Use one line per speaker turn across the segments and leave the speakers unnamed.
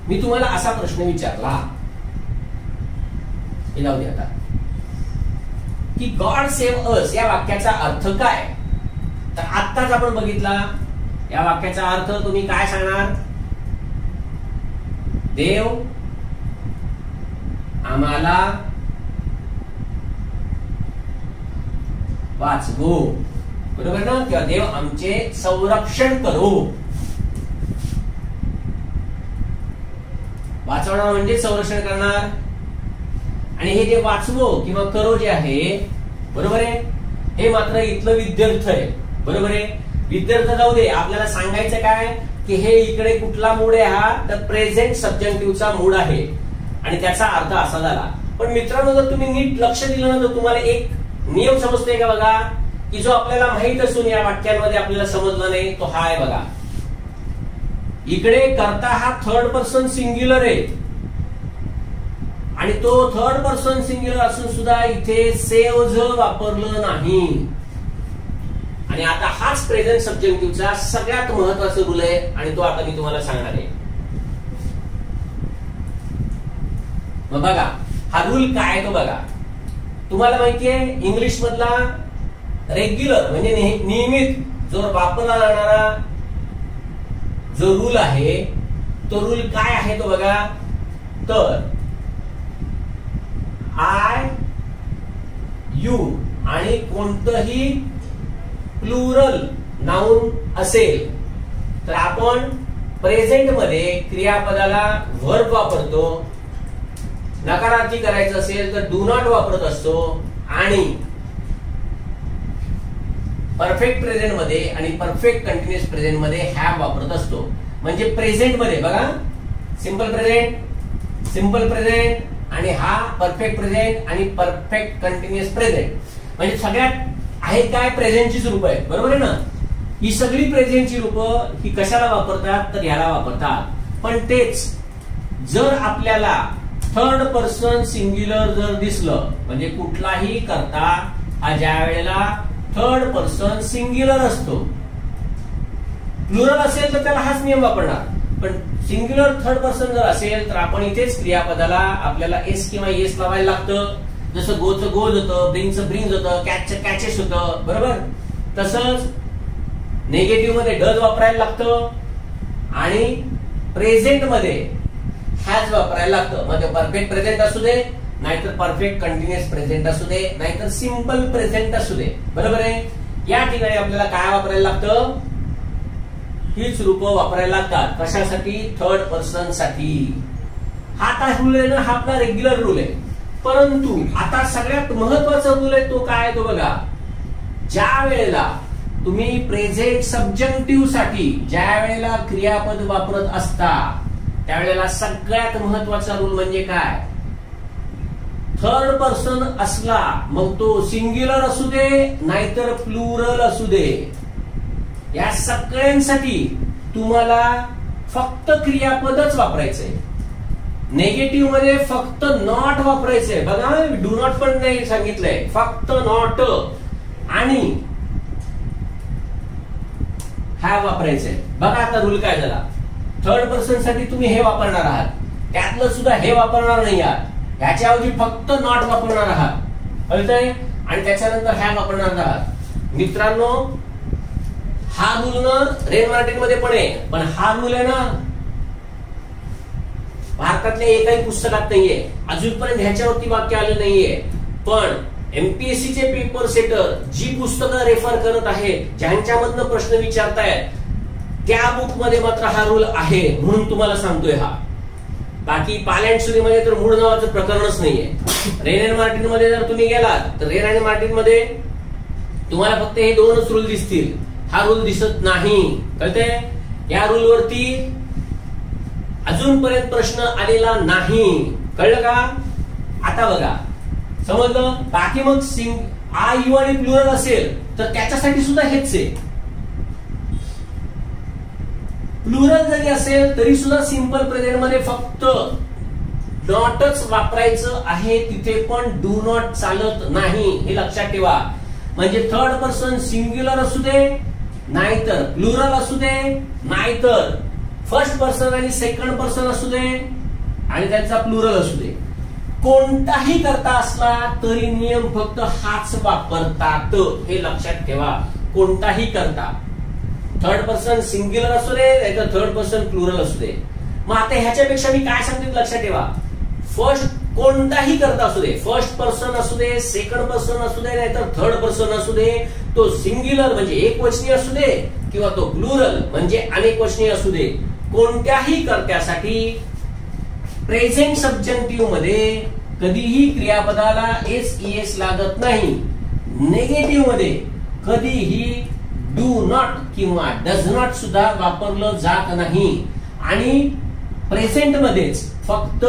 मी तुम्हाला असा प्रश्न विचारला, हे जाऊ दे आता, की गॉड सेव्ह अस या वाक्याचा अर्थ काय? तर आत्ताच आपण बघितला, या वाक्याचा अर्थ तुम्ही काय सांगणार? देव आम्हाला वाचवो, बरोबर ना? किंवा देव आमचे संरक्षण करो. वाचवणार म्हणजे संरक्षण करणार. आणि हे जे वाचवो किंवा करो जे आहे, बरोबर आहे, हे मात्र इथलं विद्यार्थ आहे, बरोबर आहे. विद्यार्थ जाऊ दे, आपल्याला सांगायचं काय की हे इकडे कुठला मूड आहे? हा तर प्रेझेंट सब्जेक्टिव्हचा मूड आहे आणि त्याचा अर्थ असा झाला. पण मित्रांनो, जर तुम्ही नीट लक्ष दिलं ना तर तुम्हाला एक नियम समजतोय का बघा, की जो आपल्याला माहित असून या वाक्यांमध्ये आपल्याला समजला नाही, तो हा आहे बघा. इकडे कर्ता हा थर्ड पर्सन सिंग्युलर आहे आणि तो थर्ड पर्सन सिंग्युलर असून सुद्धा इथे सेव्ह वापरलं नाही. आणि आता हाच प्रेझेंट सब्जेक्टिव्हचा सगळ्यात महत्वाचा रूल आहे आणि तो आता मी तुम्हाला सांगणार आहे. मग बघा हा रूल काय आहे तो बघा. तुम्हाला माहितीये इंग्लिश मधला रेग्युलर म्हणजे नियमित जो वापरला जाणारा जो रूल आहे, तो रूल काय आहे तो बघा. तर आय, यू आणि कोणतंही प्लुरल नाउन असेल तर आपण प्रेझेंट मध्ये क्रियापदाला व्हर्ब वापरतो. नकारार्थी करायचं असेल तर डू नॉट वापरत असतो आणि परफेक्ट प्रेझेंट मध्ये आणि परफेक्ट कंटिन्युअस प्रेझेंट मध्ये हॅव वापरत असतो. म्हणजे प्रेझेंट मध्ये बघा सिंपल प्रेझेंट आणि हा परफेक्ट प्रेझेंट आणि परफेक्ट कंटिन्युअस प्रेझेंट. म्हणजे सगळ्यात आहेत काय प्रेझेंटचीच रूप आहेत, बरोबर आहे ना. ही सगळी प्रेझेंटची रूपं ही कशाला वापरतात तर ह्याला वापरतात. पण तेच जर आपल्याला थर्ड पर्सन सिंग्युलर जर दिसलं, म्हणजे कुठलाही कर्ता हा ज्या वेळेला थर्ड पर्सन सिंग्युलर असतो, प्लुरल असेल तर त्याला हाच नियम वापरणार. पण सिंग्युलर थर्ड पर्सन जर असेल तर आपण इथेच क्रियापदाला आपल्याला एस किंवा येस लावायला लागतं. जसं गोचं गोज होतं, ब्रिंगचं ब्रिंग होतं, कॅचचं कॅचेस होतं, बरोबर. तसंच नेगेटिव्ह मध्ये डज वापरायला लागतं आणि प्रेझेंट मध्ये हॅज वापरायला लागतं. मग ते परफेक्ट प्रेझेंट असू दे, नाहीतर परफेक्ट कंटिन्युअस प्रेझेंट असू दे, नाहीतर सिंपल प्रेझेंट असू दे, बरोबर आहे. या ठिकाणी आपल्याला काय वापरायला लागतं? हीच रूपं वापरायला लागतात. कशासाठी? थर्ड पर्सन साठी. हा आता रूल आहे ना, हा आपला रेग्युलर रूल आहे. परंतु आता सगळ्यात महत्वाचा रूल आहे तो काय आहे तो बघा. ज्या वेळेला तुम्ही प्रेझेंट सब्जेक्टिव्ह साठी ज्या वेळेला क्रियापद वापरत असता त्यावेळेला सगळ्यात महत्वाचा रूल म्हणजे काय? थर्ड पर्सन असला मग तो सिंग्युलर असू दे नाहीतर प्लुरल असू दे, या सगळ्यांसाठी तुम्हाला फक्त क्रियापदच वापरायचंय. नेगेटिव्ह मध्ये फक्त नॉट वापरायचंय. बघा डू नॉट पण नाही सांगितलंय, फक्त नॉट आणि हॅव वापरायचंय. बघा आता रूल काय झाला. थर्ड पर्सन साठी तुम्ही हे वापरणार आहात, त्यातलं सुद्धा हे वापरणार नाही आहात, ह्याच्याऐवजी फक्त नॉट वापरणार आहात, कळतंय. आणि त्याच्यानंतर हॅव वापरणार आहात. मित्रांनो हा रूल ना रेन मार्टिन मध्ये पण आहे, पण हा रूल आहे ना भारतातल्या एकाही पुस्तकात नाहीये, अजूनपर्यंत ह्याच्यावरती वाक्य आलं नाहीये. पण एमपीएससी चे पेपर सेटर जी पुस्तकं रेफर करत आहेत, ज्यांच्यामधनं प्रश्न विचारतायत, त्या बुक मध्ये मात्र हा रूल आहे म्हणून तुम्हाला सांगतोय हा. बाकी पालँड मध्ये तर मूळ नावाचं प्रकरणच नाहीये. रेन अँड मार्टिन मध्ये जर तुम्ही गेलात तर रेन अँड मार्टिन मध्ये तुम्हाला फक्त हे दोनच रूल दिसतील, हा रूल दिसत नाही, कळतंय. या रूल वरती अजूनपर्यंत प्रश्न आलेला नाही, कळलं का. आता बघा समजलं. बाकी मग आय, यू आणि प्लुरल असेल तर त्याच्यासाठी सुद्धा हेच आहे. प्लुरल जरी असेल तरी सुद्धा सिंपल प्रेझेंट मध्ये फक्त नॉटच वापरायचं आहे, तिथे पण डू नॉट चालत नाही, हे लक्षात ठेवा. म्हणजे थर्ड पर्सन सिंग्युलर असू दे नाहीतर प्लुरल असू दे नाहीतर फर्स्ट पर्सन आणि सेकंड पर्सन असू दे आणि त्यांचा प्लुरल असू दे, कोणताही करता असला तरी नियम फक्त हाच वापरतात, हे लक्षात ठेवा. कोणताही करता, थर्ड पर्सन सिंग्युलर असू दे नाहीतर थर्ड पर्सन प्लुरल असू दे. मग आता ह्याच्यापेक्षा मी काय सांगतो लक्षात ठेवा. फर्स्ट कोणताही करता असू दे, फर्स्ट पर्सन असू दे, सेकंड पर्सन असू दे नाहीतर थर्ड पर्सन असू दे, तो सिंग्युलर म्हणजे एक वचनी असू दे किंवा तो प्लुरल म्हणजे अनेक वचनी असू दे, कोणत्याही कर्त्यासाठी प्रेझेंट सबजंक्टिव्ह मध्ये कधीही क्रियापदाला एस लागत नाही. नेगेटिव्ह मध्ये कधीही डू नॉट किंवा डज नॉट सुद्धा वापरलं जात नाही. आणि प्रेझेंट मध्येच फक्त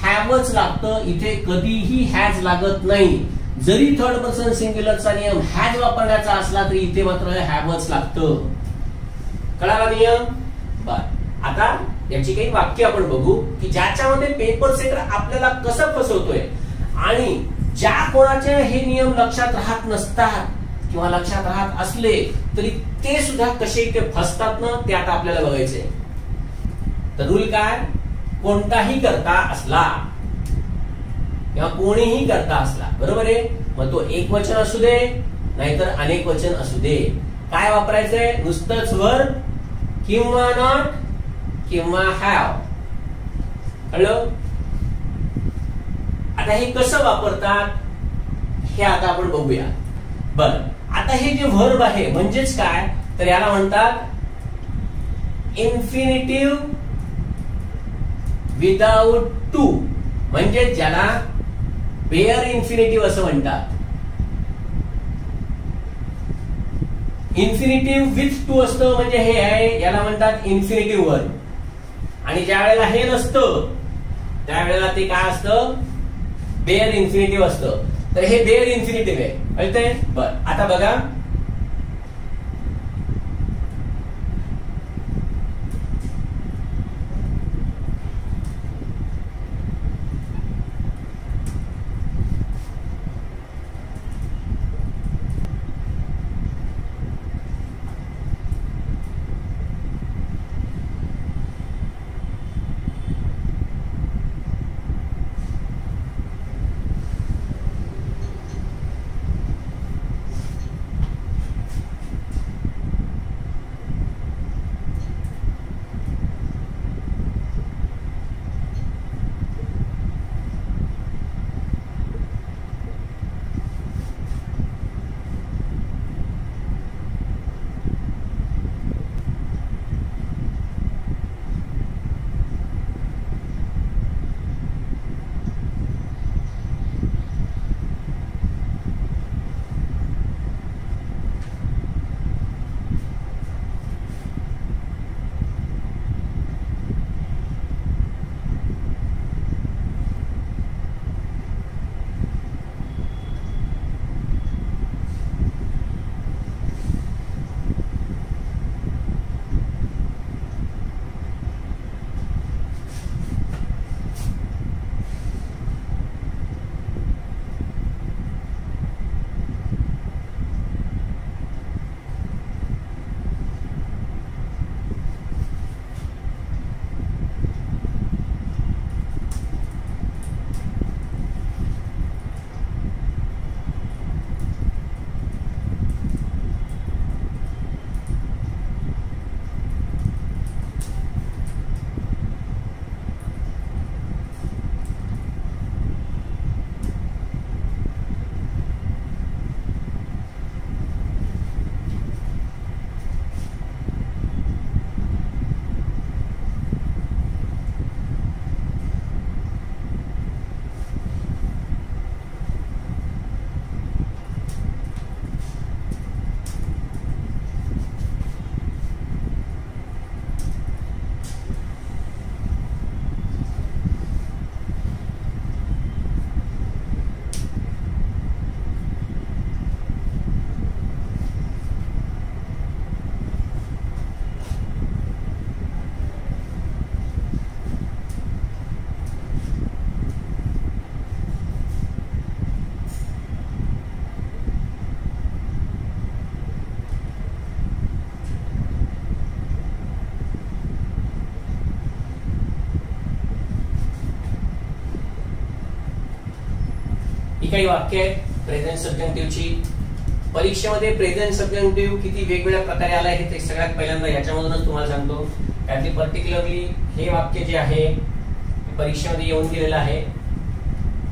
हॅवच लागतं, इथे कधीही हॅज लागत नाही. जरी थर्ड पर्सन सिंग्युलरचा नियम हॅज वापरण्याचा असला तरी इथे मात्र हॅवच लागतं. कळाला नियम? बर, आता याची काही वाक्य आपण बघू की ज्याच्यामध्ये पेपर सेटर आपल्याला कसं फसवतोय आणि ज्या कोणाचे हे नियम लक्षात राहत नसतात किंवा लक्षात राहत असले तरी ते सुद्धा कसे इथे फसतात ना, ते आता आपल्याला बघायचंय. तर रूल काय? कोणताही करता असला किंवा कोणीही करता असला, बरोबर आहे. मग तो एक वचन असू दे नाहीतर अनेक वचन असू दे, काय वापरायचंय? नुसतंच वर्ब किंवा नॉट किंवा हॅव. कळलं? आता हे कसं वापरतात हे आता आपण बघूया. बर, आता हे जे वर्ब आहे म्हणजेच काय, तर याला म्हणतात इन्फिनिटिव्ह विदाउट टू, म्हणजे ज्याला बेअर इन्फिनिटिव्ह असं म्हणतात. इन्फिनिटिव्ह विथ टू असतं म्हणजे हे आहे, याला म्हणतात इन्फिनिटिव्ह वर्ब. आणि ज्या वेळेला हे नसतं त्यावेळेला ते काय असतं? बेअर इन्फिनिटिव्ह असतं. तर हे बेअर इन्फिनिटिव्ह आहे, कळतंय? बर, आता बघा, ही काही वाक्य आहेत प्रेझेंट सबजंक्टिव्हची. परीक्षेमध्ये प्रेझेंट सबजंक्टिव्ह किती वेगवेगळ्या प्रकारे आलाय हे ते सगळ्यात पहिल्यांदा याच्यामधूनच तुम्हाला सांगतो. त्यातली पर्टिक्युलरली हे वाक्य जे आहे परीक्षेमध्ये येऊन गेलेलं आहे.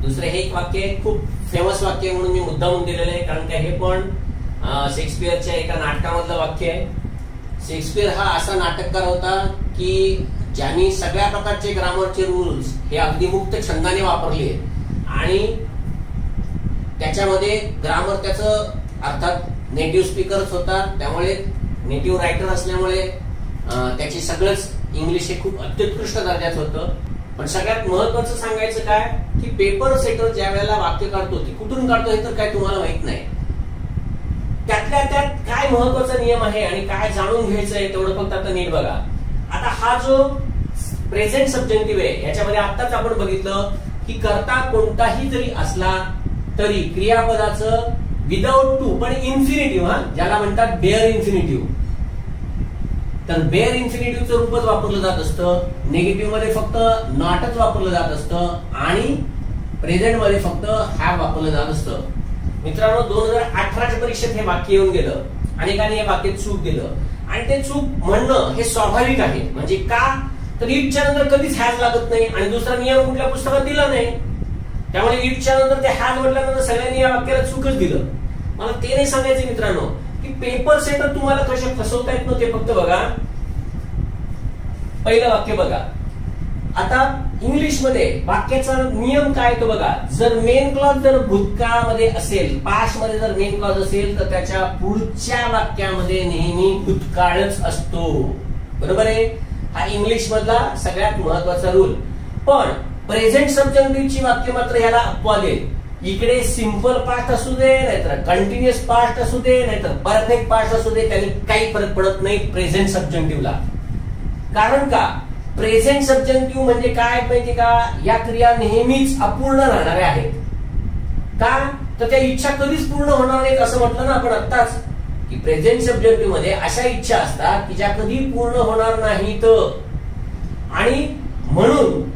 दुसरे हे एक वाक्य आहे, खूप फेमस वाक्य म्हणून मी मुद्दामून दिलेलं आहे, कारण काय हे पण शेक्सपियरच्या एका नाटकामधलं वाक्य आहे. शेक्सपियर हा असा नाटककार होता की ज्यांनी सगळ्या प्रकारचे ग्रामरचे रूल्स हे अगदी मुक्त छंदाने वापरले आणि त्याच्यामध्ये ग्रामर त्याचं अर्थात नेटिव्ह स्पीकरच होता, त्यामुळे नेटिव्ह रायटर असल्यामुळे त्याची सगळंच इंग्लिश हे खूप अत्युत्कृष्ट दर्जाचं होतं. पण सगळ्यात महत्वाचं सांगायचं काय की पेपर सेटर ज्या वेळेला वाक्य काढतो ती कुठून काढतो हे तर काय तुम्हाला माहित नाही. त्यातल्या त्यात काय महत्वाचा नियम आहे आणि काय जाणून घ्यायचंय तेवढं फक्त आता नीट बघा. आता हा जो प्रेझेंट सबजंक्टिव्ह आहे याच्यामध्ये आताच आपण बघितलं की करता कोणताही जरी असला तरी क्रियापदाचं विदाउट टू पण इन्फिनिटिव्ह, ज्याला म्हणतात बेअर इन्फिनिटिव्ह, तर बेअर इन्फिनिटिव्हचं रूपच वापरलं जात असतं. निगेटिव्ह मध्ये फक्त नॉटच वापरलं जात असतं आणि प्रेझेंट मध्ये फक्त हॅव वापरलं जात असतं. मित्रांनो 2018च्या परीक्षेत हे वाक्य येऊन गेलं, अनेकांनी हे वाक्य चूक दिलं आणि ते चूक म्हणणं हे स्वाभाविक आहे. म्हणजे का तर इटच्या नंतर कधीच हॅज लागत नाही आणि दुसरा नियम कुठल्या पुस्तकात दिला नाही, त्यामुळे इटच्या नंतर ते हॅज म्हटल्यानंतर सगळ्यांनी या वाक्याला चूकच दिलं. मला ते नाही सांगायचं मित्रांनो की पेपर सेटर तुम्हाला कसे फसवता येत नव्हते. फक्त बघा पहिलं वाक्य बघा. आता इंग्लिश मध्ये वाक्याचा नियम काय तो बघा. जर मेन क्लॉज जर भूतकाळामध्ये असेल, पास्ट मध्ये जर मेन क्लॉज असेल तर त्याच्या पुढच्या वाक्यामध्ये नेहमी भूतकाळच असतो. बरोबर आहे, हा इंग्लिश मधला सगळ्यात महत्वाचा रूल. पण प्रेझेंट सबजंक्टिव्हची वाक्य मात्र याला अपवाद आहे. इकडे सिंपल पास्ट असू दे, नाहीतर कंटिन्युअस पास्ट असू दे, नाहीतर परफेक्ट पास्ट असू दे, त्यांनी काही फरक पडत नाही प्रेझेंट सबजंक्टिव्हला. कारण का प्रेझेंट सबजंक्टिव्ह म्हणजे काय माहिती का, या क्रिया नेहमीच अपूर्ण राहणाऱ्या आहेत. का तर त्या इच्छा कधीच पूर्ण होणार नाहीत असं म्हटलं ना आपण आत्ताच की प्रेझेंट सबजंक्टिव्ह मध्ये अशा इच्छा असतात की ज्या कधी पूर्ण होणार नाहीत. आणि म्हणून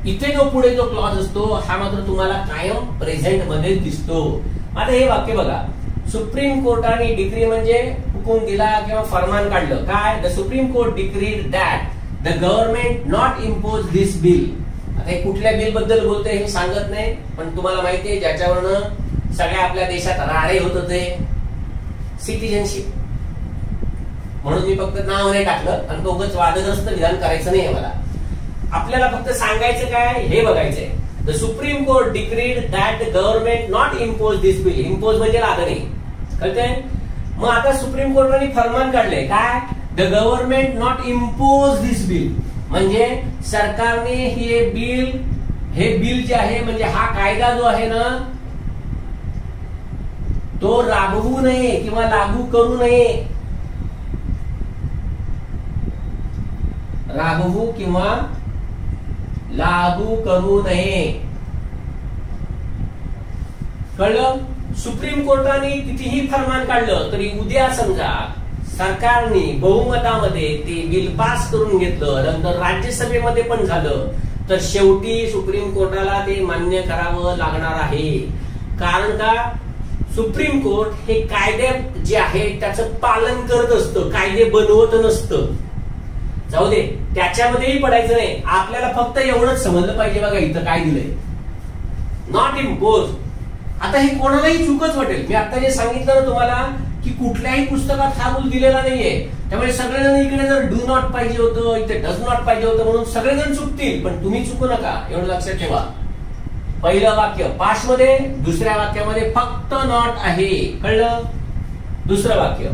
इथे जो पुढे जो क्लॉज असतो हा मात्र तुम्हाला कायम प्रेझेंट मध्ये दिसतो. आता हे वाक्य बघा. सुप्रीम कोर्टाने डिक्री म्हणजे हुकूम दिला किंवा फरमान काढलं. काय the supreme court decreed that the government not impose this bill. आता हे कुठल्या बिल बद्दल बोलतोय हे सांगत नाही, पण तुम्हाला माहिती आहे ज्याच्यावरनं सगळ्या आपल्या देशात राडे होत होते, सिटिझनशिप. म्हणून मी फक्त नाव नाही टाकलं आणि तो उगाच वादग्रस्त विधान करायचं नाही मला. आपल्याला फक्त सांगायचं काय हे बघायचंय. The supreme court decreed that the government not impose this bill. Impose म्हणजे लागणे, कळतंय. मग आता सुप्रीम कोर्टाने फरमान काढले काय the government not impose this bill, म्हणजे सरकारने हे बिल जे आहे म्हणजे हा कायदा जो आहे ना तो राबवू नये किंवा लागू करू नये. राबवू किंवा लागू करू नये. कळलं. सुप्रीम कोर्टाने कितीही फरमान काढलं तरी उद्या समजा सरकारने बहुमतामध्ये ते बिल पास करून घेतलं, नंतर राज्यसभेमध्ये पण झालं, तर शेवटी सुप्रीम कोर्टाला ते मान्य करावं लागणार आहे. कारण का सुप्रीम कोर्ट हे कायदे जे आहे त्याचं पालन करत असतं, कायदे बनवत नसतं. जाऊ दे त्याच्यामध्येही पडायचं नाही, आपल्याला फक्त एवढंच समजलं पाहिजे. बघा इथं काय दिलंय, नॉट इम्पोज. आता हे कोणालाही चूकच वाटेल. मी आता जे सांगितलं ना तुम्हाला की कुठल्याही पुस्तकात हा रूल दिलेला नाहीये, त्यामुळे सगळेजण इकडे जर डू नॉट पाहिजे होतं, इथे डज नॉट पाहिजे होतं म्हणून सगळेजण चुकतील, पण तुम्ही चुकू नका एवढं लक्षात ठेवा. पहिलं वाक्य पास्ट मध्ये, दुसऱ्या वाक्यामध्ये फक्त नॉट आहे. कळलं. दुसरं वाक्य.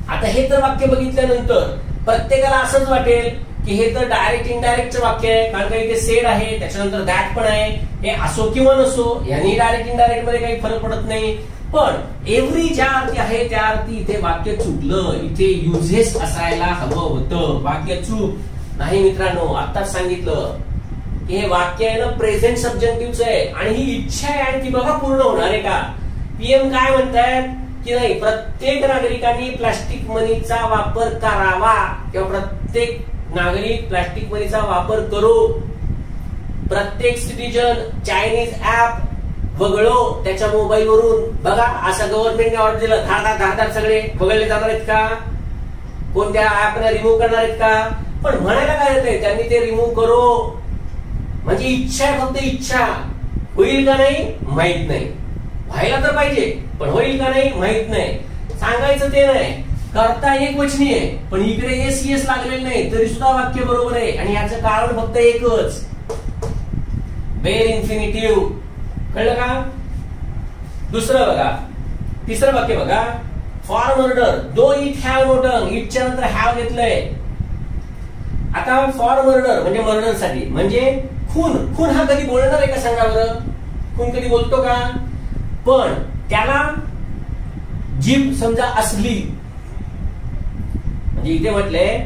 आता हे तर वाक्य बघितल्यानंतर प्रत्येकाला असंच वाटेल की हे तर डायरेक्ट इनडायरेक्टचं वाक्य आहे, कारण का इथे सेड आहे, त्याच्यानंतर दॅट पण आहे, हे असो किंवा नसो यांनी डायरेक्ट इनडायरेक्ट मध्ये काही फरक पडत नाही. पण एव्हरी ज्या अर्थी आहे त्या अर्थी इथे वाक्य चुकलं, इथे युजेस असायला हवं होतं. वाक्य चूक नाही मित्रांनो. आताच सांगितलं की हे वाक्य आहे ना प्रेझेंट सबजंक्टिव्हचं आहे आणि ही इच्छा आहे आणि ती बघा पूर्ण होणार आहे का. पीएम काय म्हणतायत की नाही प्रत्येक नागरिकांनी प्लास्टिक मनीचा वापर करावा किंवा प्रत्येक नागरिक प्लास्टिक मनीचा वापर करो. प्रत्येक सिटीजन चायनीज ऍप वगळो त्याच्या मोबाईल वरून. बघा असं गव्हर्नमेंटने ऑर्डर दिलं, धारदार सगळे वगळले जाणार आहेत का? कोणत्या ऍपला रिमूव्ह करणार आहेत का? पण म्हणायला काय येतंय, त्यांनी ते रिमूव्ह करो. म्हणजे इच्छा आहे, फक्त इच्छा. होईल का नाही माहित नाही, व्हायला तर पाहिजे पण होईल का नाही माहित नाही. सांगायचं ते नाही, करता एक वचनी आहे पण इकडे एस लागलेलं नाही तरी सुद्धा वाक्य बरोबर आहे. आणि याचं कारण फक्त एकच, बेअर इन्फिनिटिव्ह. कळलं का? दुसरं बघा, तिसरं वाक्य बघा, for murder though it have no tongue. इटच्या नंतर हॅव घेतलंय. आता फॉर मर्डर म्हणजे मर्डर साठी, म्हणजे खून हा कधी बोलणार आहे का सांगा बरं? खून कधी बोलतो का? पण त्याला जीभ समजा असली, म्हणजे इथे म्हटलंय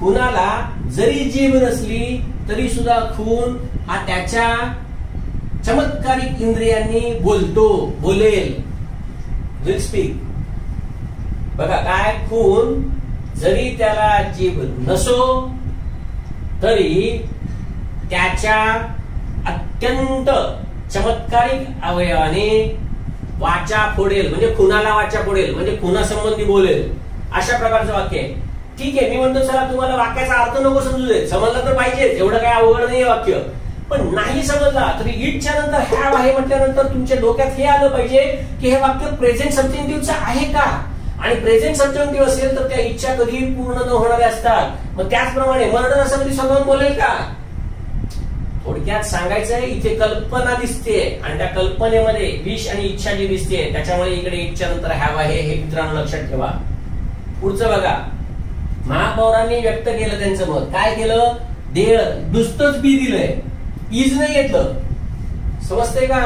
खुनाला जरी जीभ नसली तरी सुद्धा खून हा त्याच्या चमत्कारिक इंद्रियांनी बोलेल, विल स्पीक. बघा काय, खून जरी त्याला जीभ नसो तरी त्याच्या अत्यंत चमत्कारिक अवयवाने वाचा फोडेल, म्हणजे खुनाला वाचा फोडेल, म्हणजे खुनासंबंधी बोलेल. अशा प्रकारचं वाक्य आहे. ठीक आहे, मी म्हणतो चला तुम्हाला वाक्याचा अर्थ नको समजू दे, समजला तर पाहिजे, एवढं काय अवघड नाही वाक्य. पण नाही समजला तरी इटच्या नंतर हॅव आहे म्हटल्यानंतर तुमच्या डोक्यात हे आलं पाहिजे की हे वाक्य प्रेझेंट सबजंक्टिव्हचं आहे का? आणि प्रेझेंट सबजंक्टिव्ह असेल तर त्या इच्छा कधी पूर्ण न होणाऱ्या असतात. मग त्याचप्रमाणे मर्डर असं कधी समजावून बोलेल का? थोडक्यात सांगायचंय, इथे कल्पना दिसते आणि त्या कल्पनेमध्ये विष आणि इच्छा जी दिसते त्याच्यामुळे इकडे इच्छा नंतर हॅव आहे, हे मित्रांनो लक्षात ठेवा. पुढचं बघा, महापौरांनी व्यक्त केलं त्यांचं मत. काय केलं? देअर, नुसतंच बी दिलंय, इज नाही घेतलं. समजतंय का?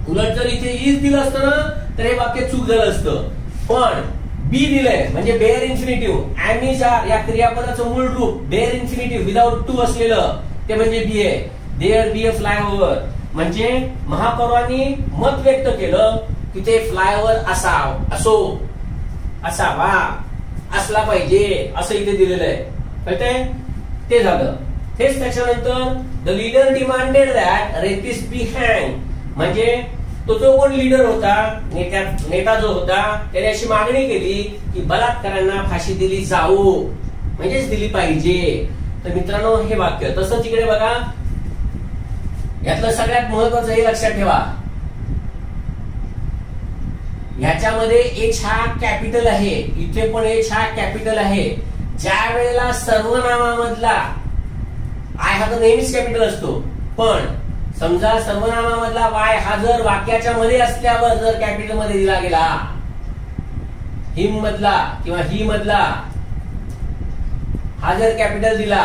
उलट जर इथे इज दिलं असतं ना तर हे वाक्य चूक झालं असतं. पण बी दिलंय म्हणजे bare infinitive. Am is are या क्रियापदाचं मूळ रूप बेअर इन्फिनिटिव्ह विदाउट टू असलेलं ते म्हणजे बी आहे. देअर बी अ फ्लायओव्हर, म्हणजे महापौरांनी मत व्यक्त केलं की ते फ्लायओव्हर असावा, असला पाहिजे, असं इथे दिलेलं आहे. कळतंय? ते झालं. हेच त्याच्यानंतर the leader demanded that rapist be hang, म्हणजे तो जो कोण लीडर होता, नेता जो होता, त्याने अशी मागणी केली की बलात्कारांना फाशी दिली जावो, म्हणजेच दिली पाहिजे. तर मित्रांनो हे वाक्य तसंच इकडे बघा, यातलं सगळ्यात महत्वाचं हे लक्षात ठेवा, ह्याच्यामध्ये एच हा कॅपिटल आहे, इथे पण एच हा कॅपिटल आहे. ज्या वेळेला सर्वनामामधला आय हा तर नेहमीच कॅपिटल असतो, पण समजा सर्वनामामधला वाय हा जर वाक्याच्या मध्ये असल्यावर जर कॅपिटल मध्ये दिला गेला, हिम मधला किंवा ही मधला हा जर कॅपिटल दिला,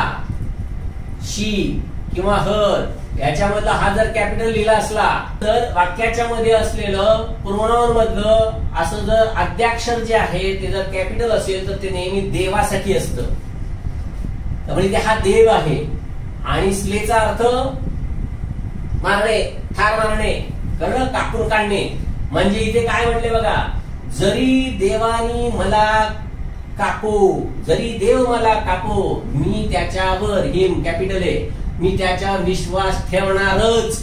शी किंवा हर याच्यामधला हा जर कॅपिटल लिहिला असला, तर वाक्याच्या मध्ये असलेलं प्रोनाउन मधलं असं जर आद्याक्षर जे आहे ते जर कॅपिटल असेल तर ते नेहमी देवासाठी असतं. त्यामुळे हा देव आहे. आणि स्लेचा अर्थ मारणे, ठार मारणे, करणं, कापून काढणे. म्हणजे इथे काय म्हटले बघा, जरी देवानी मला कापो, जरी देव मला कापो, मी त्याच्यावर, हिम कॅपिटल आहे, मी त्याच्यावर विश्वास ठेवणारच.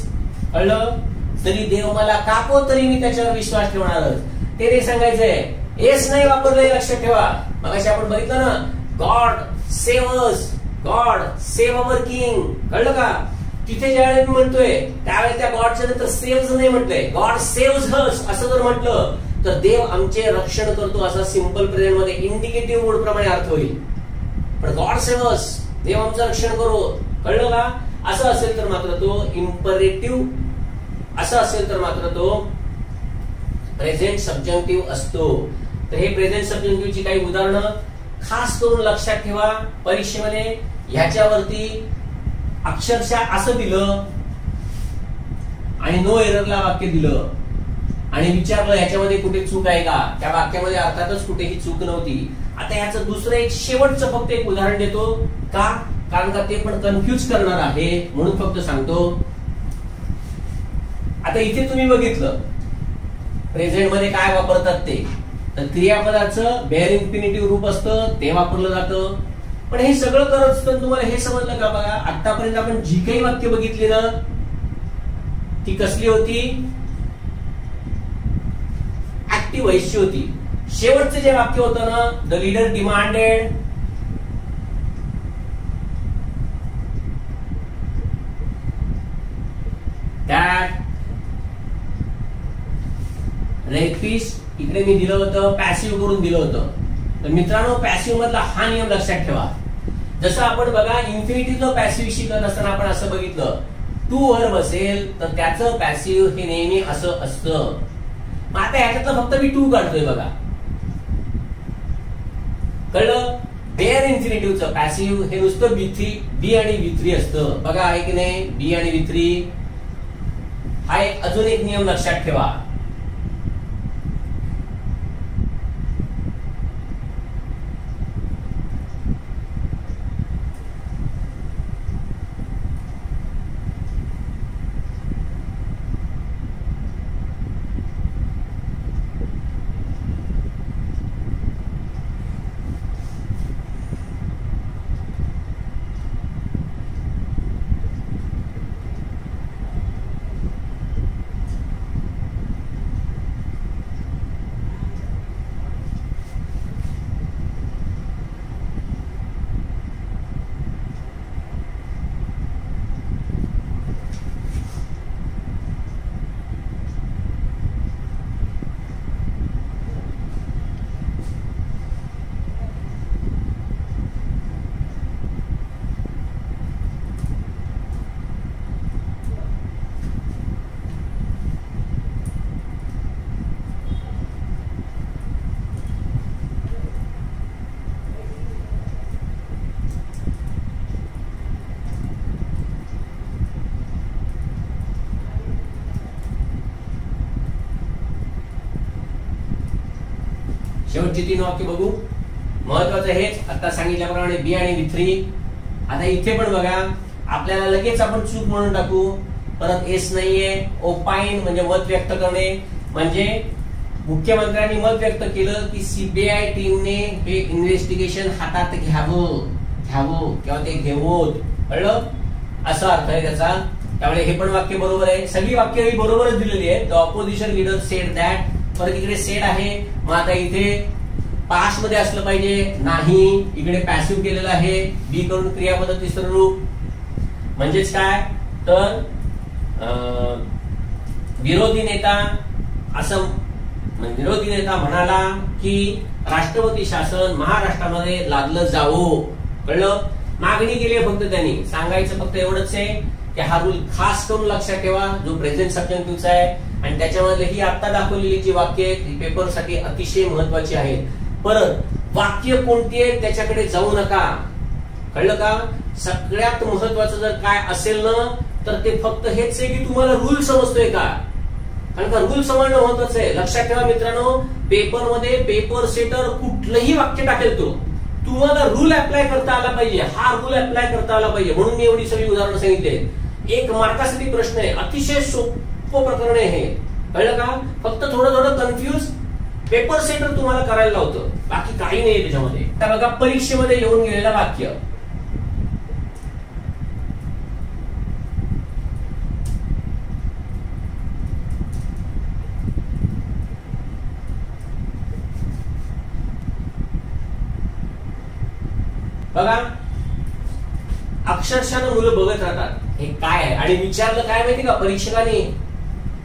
कळलं? जरी देव मला कापो तरी मी त्याच्यावर विश्वास ठेवणारच. ते नाही सांगायचंय, एस नाही वापरलंय, लक्षात ठेवा. मगाशी आपण बघितलं ना, God save us, God save our king. कळलं का? तिथे ज्यावेळेस मी म्हणतोय त्यावेळेस त्या गॉडच्या नंतर सेव्ह नाही म्हटलंय, गॉड सेव्हज अस असं जर म्हटलं तर देव आमचे रक्षण करतो असा सिंपल प्रेझेंट मध्ये इंडिकेटिव्ह मोड प्रमाणे अर्थ होईल. पण गॉड सेव्ह अस, देव आमचं रक्षण करो. कळलं का? असं असेल तर मात्र तो इम्परेटिव्ह, असं असेल तर मात्र तो प्रेझेंट सबजंक्टिव्ह असतो. तर हे प्रेझेंट सबजंक्टिव्हची काही उदाहरणं खास करून लक्षात ठेवा परीक्षेमध्ये. ह्याच्यावरती अक्षरशः असं दिलं आणि नो एररला वाक्य दिलं आणि विचारलं याच्यामध्ये कुठे चूक आहे का, त्या वाक्यामध्ये अर्थातच कुठेही चूक नव्हती. आता याचं दुसरं एक शेवटचं फक्त एक उदाहरण देतो. का? कारण का ते पण कन्फ्युज करणार आहे म्हणून फक्त सांगतो. आता इथे तुम्ही बघितलं प्रेझेंट मध्ये काय वापरतात ते, तर क्रियापदाचं बेअर इन्फिनिटिव्ह रूप असतं ते वापरलं जातं. पण हे सगळं करत असताना तुम्हाला हे समजलं का? बघा आतापर्यंत आपण जी काही वाक्य बघितली ना ती कसली होती? ती व्हायची होती. शेवटचं जे वाक्य होतं ना, द लीडर डिमांडेड दॅट रेफिस, इकडे मी दिलं होतं पॅसिव्ह करून दिलं होतं. तर मित्रांनो पॅसिव्ह मधला हा नियम लक्षात ठेवा. जसं आपण बघा इन्फिनिटिव्ह पॅसिव्ह शिकत असताना आपण असं बघितलं, टू वर्ब असेल तर त्याचं पॅसिव्ह हे नेहमी असं असतं. मग आता ह्याच्यातलं फक्त मी टू काढतोय बघा, कळलं. देअर इन्फिनिटिव्हचं पॅसिव्ह हे नुसतं बी आणि V3 असतं बघा, आहे की नाही. बी आणि V3 हा एक अजून एक नियम लक्षात ठेवा. शेवटची 3 वाक्य बघू. महत्वाचं हेच आता सांगितल्याप्रमाणे बी आणि V3. आता इथे पण बघा, आपल्याला लगेच आपण चूक म्हणून टाकू, परत एस नाहीये. ओपाइन म्हणजे मत व्यक्त करणे, म्हणजे मुख्यमंत्र्यांनी मत व्यक्त केलं की सीबीआय टीमने हे इन्व्हेस्टिगेशन हातात घ्यावं किंवा ते घेवोत, कळलं, असा अर्थ आहे त्याचा. त्यामुळे हे पण वाक्य बरोबर आहे. सगळी वाक्य बरोबरच दिलेली आहे. The opposition leader sed that, परत इकडे सेड आहे. मग आता इथे पास्ट मध्ये असलं पाहिजे, नाही, इकडे पॅसिव्ह केलेलं आहे. बी करून क्रियापद तिसरं रूप, म्हणजेच काय तर विरोधी नेता म्हणाला की राष्ट्रपती शासन महाराष्ट्रामध्ये लादलं जावं, कळलं. मागणी केली फक्त त्यांनी, सांगायचं फक्त एवढंच आहे की हा रूल खास करून लक्षात ठेवा जो प्रेझेंट सबजंक्टिव्हचा आहे. आणि त्याच्यामध्ये ही आता दाखवलेली जी वाक्य आहेत पेपर साठी अतिशय महत्वाची आहेत. परत वाक्य कोणती आहे त्याच्याकडे जाऊ नका, कळलं का. सगळ्यात महत्वाचं जर काय असेल ना तर ते फक्त हेच आहे की तुम्हाला रूल समजतोय का, कारण का रूल समजणं महत्वाचं आहे. लक्षात ठेवा मित्रांनो, पेपरमध्ये पेपर सेटर कुठलंही वाक्य टाकेल तो तुम्हाला रूल अप्लाय करता आला पाहिजे, हा रूल अप्लाय करता आला पाहिजे. म्हणून मी एवढी सगळी उदाहरणं सांगितले. 1 मार्कासाठी प्रश्न आहे, अतिशय सोपं प्रकरण आहे, कळलं का. फक्त थोडं कन्फ्युज पेपर सेटर तुम्हाला करायला लावतं, बाकी काही नाही त्याच्यामध्ये. त्या बघा परीक्षेमध्ये येऊन गेलेलं वाक्य, बघा अक्षरशः मुलं बघत राहतात हे काय आहे. आणि विचारलं काय माहिती का,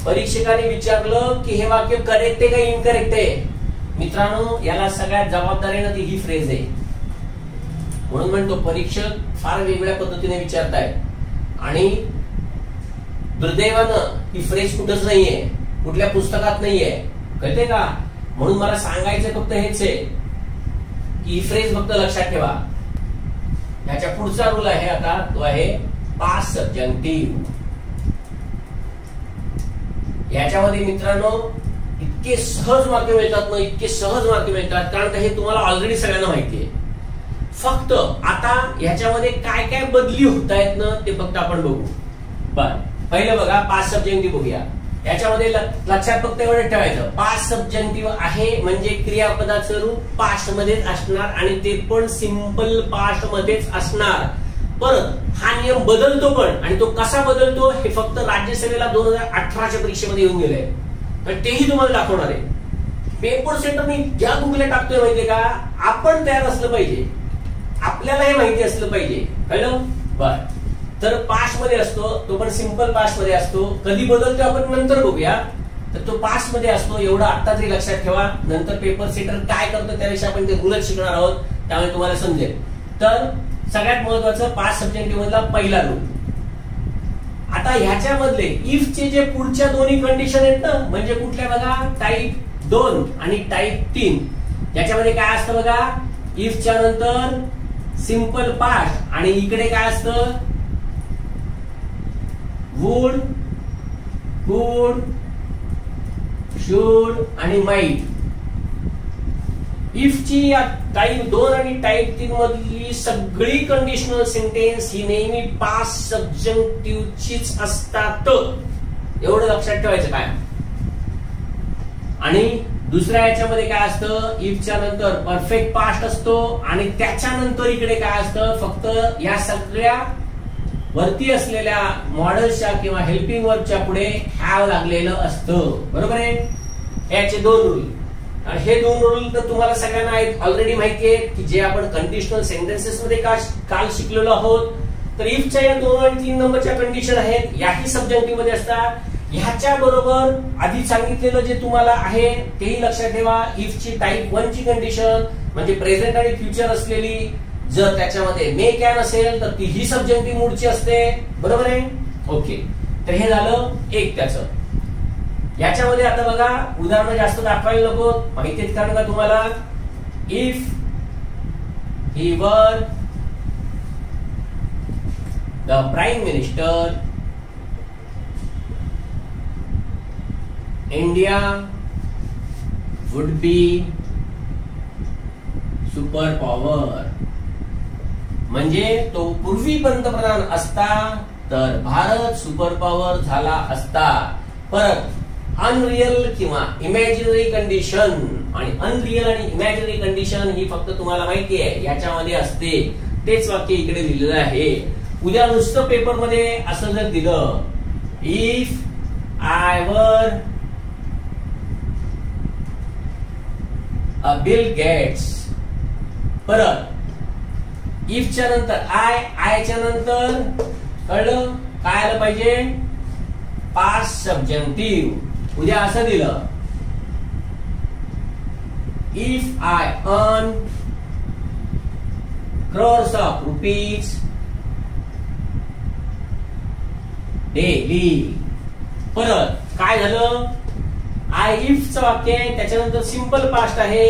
परीक्षकाने विचारलं की हे वाक्य करेक्ट आहे का इनकरेक्ट आहे. मित्रांनो याला सगळ्यात जबाबदारीनं ती ही फ्रेज आहे. म्हणून म्हणतो परीक्षक फार वेगळ्या पद्धतीने विचारतायत आणि दुर्दैवानं ही फ्रेज कुठंच नाहीये, कुठल्या पुस्तकात नाहीये, कळते का. म्हणून मला सांगायचं फक्त हेच आहे की ही फ्रेज फक्त लक्षात ठेवा. याच्या पुढचा रूल आहे आता, तो आहे पास्ट सबजंक्टिव्ह. याच्यामध्ये मित्रांनो इतके सहज वाक्य मिळतात ना, इतके सहज वाक्य मिळतात, कारण हे तुम्हाला ऑलरेडी सगळ्यांना माहिती आहे. फक्त आता याच्यामध्ये काय काय बदली होत आहेत ना ते फक्त आपण बघू. बर पहिलं बघा पास्ट सबजंक्टिव्ह बघूया. याच्यामध्ये लक्षात फक्त एवढं ठेवायचं, पास्ट सबजंक्टिव्ह आहे म्हणजे क्रियापदाचं रूप पास्ट मध्येच असणार आणि ते पण सिंपल पास्ट मध्येच असणार. परत हा नियम बदलतो पण, आणि तो कसा बदलतो हे फक्त राज्यसेवेला 2018च्या परीक्षेमध्ये येऊन गेलंय, तर तेही तुम्हाला दाखवणार आहे. पेपर सेटरनी ज्या गुगले टाकतोय माहितीये का, आपण तयार असलं पाहिजे, आपल्याला हे माहिती असलं पाहिजे. कळलं? बर. तर पास्ट मध्ये असतो तो, पण सिंपल पास्ट मध्ये असतो. कधी बदलतो आपण नंतर बघूया. तर तो पास्ट मध्ये असतो, एवढं आता तरी लक्षात ठेवा. नंतर पेपर सेटर काय करतो त्याविषयी आपण ते उलट शिकणार आहोत, त्यामुळे तुम्हाला समजेल. तर सगळ्यात महत्वाचं पास्ट सब्जेक्टिव्ह मधला पहिला रूल. आता ह्याच्यामधले इफ चे जे पुढच्या दोन्ही कंडिशन आहेत ना, म्हणजे कुठल्या बघा, टाईप 2 आणि टाईप 3. याच्यामध्ये काय असतं बघा, इफच्या नंतर सिंपल पास्ट आणि इकडे काय असतं, वुड, कुड, शुड आणि माइट. इफ ची टाईप 2 आणि टाईप 3 मधली सगळी कंडिशनल सेंटेन्स ही नेहमी पास्ट सब्जेक्टिव्ह चीच असतात, एवढं लक्षात ठेवायचं काय. आणि दुसऱ्या याच्यामध्ये काय असतं, इफच्या नंतर परफेक्ट पास्ट असतो आणि त्याच्यानंतर इकडे काय असतं, फक्त या सगळ्या वरती असलेल्या मॉडेल्सच्या किंवा हेल्पिंग वर्बच्या पुढे हॅव लागलेलं असतं. बरोबर आहे? याचे 2 रूल. हे 2 रूल तर तुम्हाला सगळ्यांना ऑलरेडी माहिती आहे, की जे आपण कंडिशनल सेंटेन्सेस मध्ये काल शिकलेलो आहोत. तर इफच्या या 2 आणि 3 नंबरच्या कंडिशन आहेत, याही सब्जेक्टिव्ह मध्ये असतात. ह्याच्या बरोबर आधी सांगितलेलं जे तुम्हाला आहे तेही लक्षात ठेवा. इफची टाईप 1 ची कंडिशन म्हणजे प्रेझेंट आणि फ्युचर असलेली, जर त्याच्यामध्ये मे कॅन असेल तर ती ही सब्जेक्टिव्ह मूडची असते. बरोबर आहे? ओके. तर हे झालं एक त्याचं. याच्यामध्ये आता बघा उदाहरण जास्त दाखवायला नको, माहितीच कारण का तुम्हाला. If he were the prime minister, India would be super power. म्हणजे तो पूर्वी पंतप्रधान असता तर भारत सुपर पॉवर झाला असता. परत अनरियल किंवा इमॅजिनरी कंडिशन, आणि अनरियल आणि इमॅजिनरी कंडिशन ही फक्त तुम्हाला माहिती आहे याच्यामध्ये असते. तेच वाक्य इकडे लिहिलेलं आहे. उद्या नुसतं पेपर मध्ये असं जर दिलं, इफ आय वर अ बिल गेट्स, परत इफच्या नंतर आयच्या नंतर कळलं काय आलं पाहिजे, पास्ट सब्जेक्टिव्ह. उद्या असं दिलं, if I earn crores of rupees daily. परत काय झालं, आय इफ चं वाक्य आहे, त्याच्यानंतर सिंपल पास्ट आहे,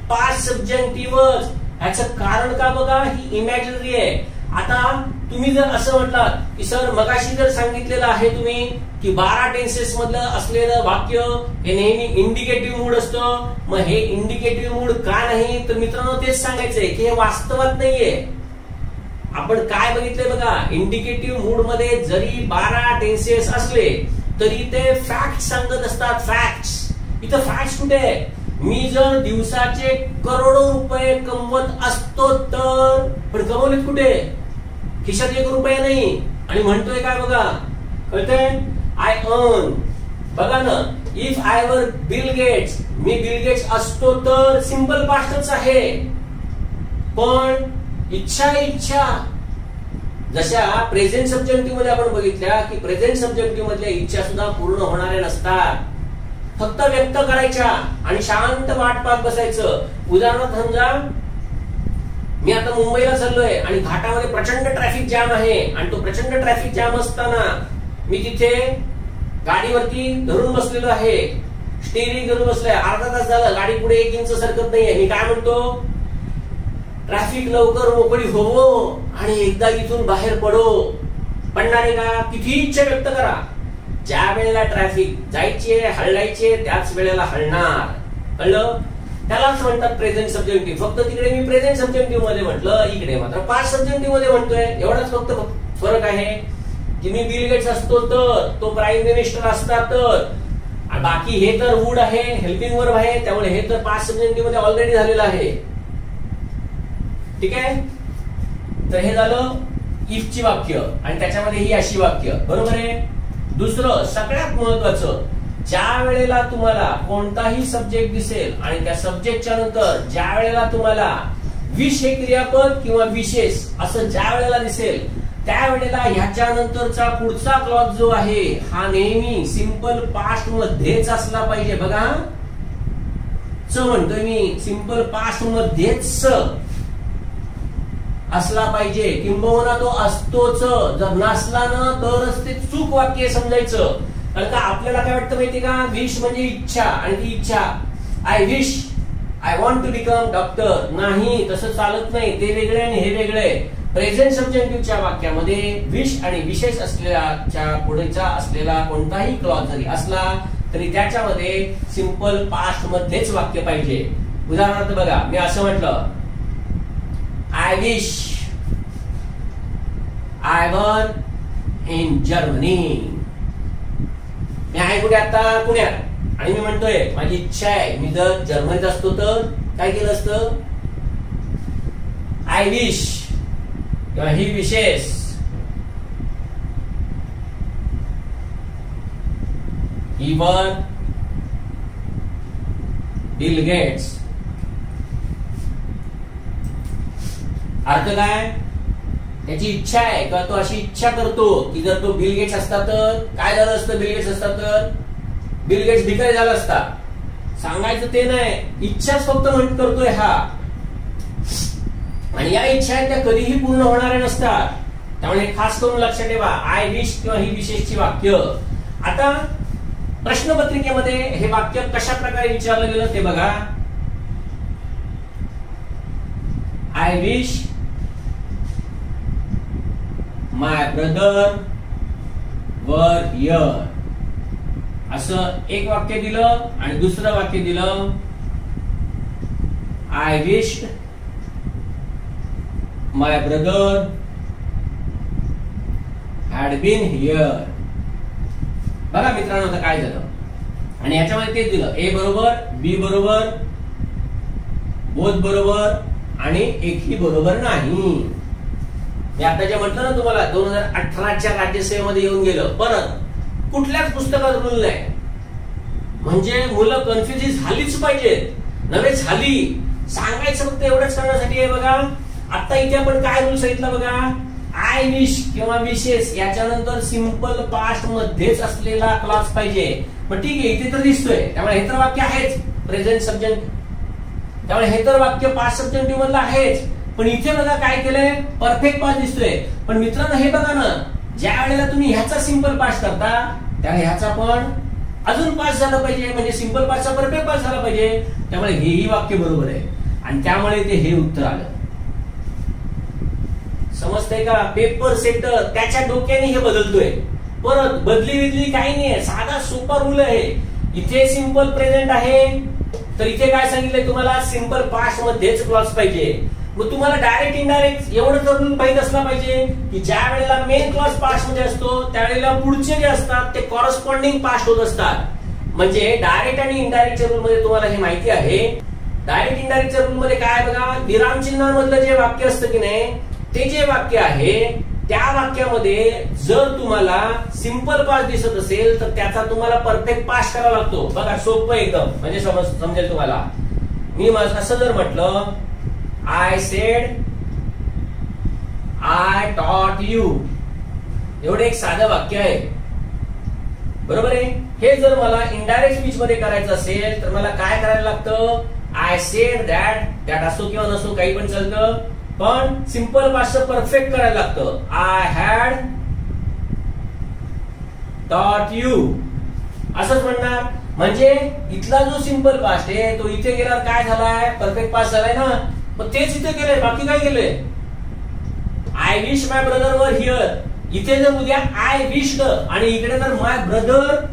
पास्ट सब्जेक्टिव्हच. ह्याचं कारण का बघा, ही इमॅजिनरी आहे. आता तुम्ही जर असं म्हटलात की सर मगाशी जर सांगितलेलं आहे तुम्ही की 12 टेन्सेस मधलं असलेलं वाक्य हे नेहमी इंडिकेटिव्ह मूड असतं, मग हे इंडिकेटिव्ह मूड का नाही, तर मित्रांनो तेच सांगायचंय की हे वास्तवात नाहीये. आपण काय बघितलंय बघा, इंडिकेटिव्ह मूड मध्ये जरी 12 टेन्सेस असले तरी ते फॅक्ट सांगत असतात. फॅक्ट्स. इथं फॅक्ट्स कुठे आहे, मी जर दिवसाचे करोडो रुपये कमवत असतो तर, पण कमवलेत कुठे, खिशात 1 रुपया नाही. आणि म्हणतोय काय बघा, कळतंय, आय अर्न. बघा ना, इफ आय वर बिल गेट्स, मी बिल गेट्स असतो तर सिंपल पास्टच आहे. पण इच्छा जशा प्रेझेंट सब्जेक्टिव्ह मध्ये आपण बघितल्या की प्रेझेंट सब्जेक्टिव्ह मधल्या इच्छा सुद्धा पूर्ण होणाऱ्या नसतात, फक्त व्यक्त करायच्या आणि शांत वाट पाहत बसायचं. उदाहरणार्थ समजा मी आता मुंबईला चाललोय आणि घाटामध्ये प्रचंड ट्रॅफिक जॅम आहे, आणि तो प्रचंड ट्रॅफिक जॅम असताना मी तिथे गाडीवरती धरून बसलेलो आहे, स्टीअरिंग धरून बसलोय, अर्धा तास झाला गाडी पुढे 1 इंच सरकत नाहीये. मी काय म्हणतो, ट्रॅफिक लवकर मोकळी होवो आणि एकदा इथून बाहेर पडो. पडणार आहे का, किती इच्छा व्यक्त करा. ज्या वेळेला ट्रॅफिक जायचे हळायचे त्याच वेळेला हलणार. कळलं, त्यालाच म्हणतात प्रेझेंट सब्जेक्टिव्ह. फक्त तिकडे मी प्रेझेंट सब्जेक्टिव्ह मध्ये म्हटलं, इकडे मात्र पास्ट सब्जेक्टिव्ह मध्ये म्हणतोय. एवढाच फक्त फरक आहे की मी बिल गेट्स असतो तर, तो प्राईम मिनिस्टर असता तर, बाकी हे तर वूड आहे, हेल्पिंग वर्ब आहे, त्यामुळे हे तर पास्ट सब्जेक्टिव्ह मध्ये ऑलरेडी झालेलं आहे. ठीक आहे. तर हे झालं इफ ची वाक्य, आणि त्याच्यामध्ये ही अशी वाक्य. बरोबर आहे. दुसरं सगळ्यात महत्वाचं, ज्या वेळेला तुम्हाला कोणताही सब्जेक्ट दिसेल आणि त्या सब्जेक्टच्या नंतर ज्या वेळेला तुम्हाला विश हे क्रियापद किंवा विशेष असं ज्या वेळेला दिसेल त्यावेळेला ह्याच्या नंतरचा पुढचा क्लॉज जो आहे हा नेहमी सिंपल पास्ट मध्येच असला पाहिजे. बघा च म्हणतोय मी, सिंपल पास्ट मध्येच असला पाहिजे, किंबहुना तो असतोच. जर नसला ना तरच ते चूक वाक्य समजायचं. कारण का आपल्याला काय वाटतं माहितीये का, विश म्हणजे इच्छा, आणि ती इच्छा I wish I want to become doctor. नाही, तसं चालत नाही. ते वेगळे आणि हे वेगळे. प्रेझेंट सब्जेक्टिव्हच्या वाक्यामध्ये विश आणि विशेष असलेल्या पुढेचा असलेला कोणताही क्लॉज जरी असला तरी त्याच्यामध्ये सिंपल पास्ट मध्येच वाक्य पाहिजे. उदाहरणार्थ बघा, मी असं म्हटलं आय विश आय वर इन जर्मनी. मी आहे कुठे आता, पुण्यात, आणि मी म्हणतोय माझी इच्छा आहे मी जर जर्मनीत असतो तर काय केलं असतं. आय विश किंवा ही विशेष ही वर बिल गेट्स. अर्थ काय, त्याची इच्छा आहे किंवा तो अशी इच्छा करतो की जर तो बिल गेट्स असता तर काय झालं असतं. बिल गेट्स असता तर बिल गेट्स भिकारी झाला असता. सांगायचं ते नाही, इच्छाच फक्त करतोय हा, आणि या इच्छा आहेत त्या कधीही पूर्ण होणाऱ्या नसतात. त्यामुळे खास करून लक्षात ठेवा, आय विश किंवा ही विशेषची वाक्य. आता प्रश्नपत्रिकेमध्ये हे वाक्य कशा प्रकारे विचारलं गेलं ते बघा. I wish my brother were here असं एक वाक्य दिलं, आणि दुसरं वाक्य दिलं I wish my brother had been here. बघा मित्रांनो आता काय झालं, आणि याच्यामध्ये तेच दिलं, ए बरोबर, बी बरोबर, बोथ बरोबर, आणि एकही बरोबर नाही. मी आता जे म्हटलं ना तुम्हाला 2018च्या राज्यसेवेमध्ये येऊन गेलं, परत कुठल्याच पुस्तकात रूल नाही. म्हणजे मुलं कन्फ्युज झालीच पाहिजेत, नव्हे झाली. सांगायचं फक्त एवढंच करण्यासाठी आहे. बघा आता इथे आपण काय रूल सांगितलं बघा, आय विश किंवा विशेष याच्यानंतर सिंपल पास्ट मध्येच असलेला क्लॉज पाहिजे. पण ठीक आहे, इथे तर दिसतोय, त्यामुळे हे तर वाक्य आहेच प्रेझेंट सब्जेक्ट, त्यामुळे हे तर वाक्य पास्ट सब्जेक्टिव्ह मधलं आहेच. पण इथे बघा काय केलंय, परफेक्ट पास्ट दिसतोय. पण मित्रांनो हे बघा ना, ज्या वेळेला तुम्ही ह्याचा सिंपल पास्ट करता त्यावेळेला ह्याचा पण अजून पास झालं पाहिजे, म्हणजे सिंपल पासचा परफेक्ट पास झाला पाहिजे. त्यामुळे हेही वाक्य बरोबर आहे, आणि त्यामुळे ते हे उत्तर आलं. समजतंय का. पेपर सेटर त्याच्या डोक्याने हे बदलतोय, परत बदली काही नाहीये, साधा सोपा रूल आहे. इथे सिंपल प्रेझेंट आहे तर इथे काय सांगितलंय तुम्हाला, सिंपल पास्ट मध्येच क्लॉज पाहिजे. मग तुम्हाला डायरेक्ट इनडायरेक्ट एवढं तर रूल माहित असला पाहिजे की ज्या वेळेला मेन क्लॉज पास्ट मध्ये असतो त्यावेळेला पुढचे जे असतात ते कॉरस्पॉन्डिंग पास्ट होत असतात. म्हणजे डायरेक्ट आणि इनडायरेक्टच्या रूल मध्ये तुम्हाला हे माहिती आहे. डायरेक्ट इनडायरेक्टच्या रूल मध्ये काय बघा, विरामचिन्हांमधलं जे वाक्य असतं की नाही, ते जे वाक्य आहे त्या वाक्यामध्ये जर तुम्हाला सिंपल पास्ट दिसत असेल तर त्याचा तुम्हाला परफेक्ट पास्ट करावा लागतो. बघा सोपं एकदम, म्हणजे समजेल तुम्हाला. मी असं जर म्हटलं आय सेड आय टॉट यू, एवढं एक साधं वाक्य आहे, बरोबर आहे. हे जर मला इनडायरेक्ट स्पीच मध्ये करायचं असेल तर मला काय करायला लागतं, आय सेड दॅट असो किंवा नसो काही पण चालतं, पण सिंपल पास्ट परफेक्ट करायला लागतं. आय हॅड टॉट यू असंच म्हणणार. म्हणजे इथला जो सिंपल पास्ट आहे तो इथे गेल्यावर काय झालाय, परफेक्ट पास्ट झालाय ना. मग तेच इथे केलंय, बाकी काय केलंय. आय विश माय ब्रदर वर हिअर, इथे जर उद्या आय विश आणि इकडे जर माय ब्रदर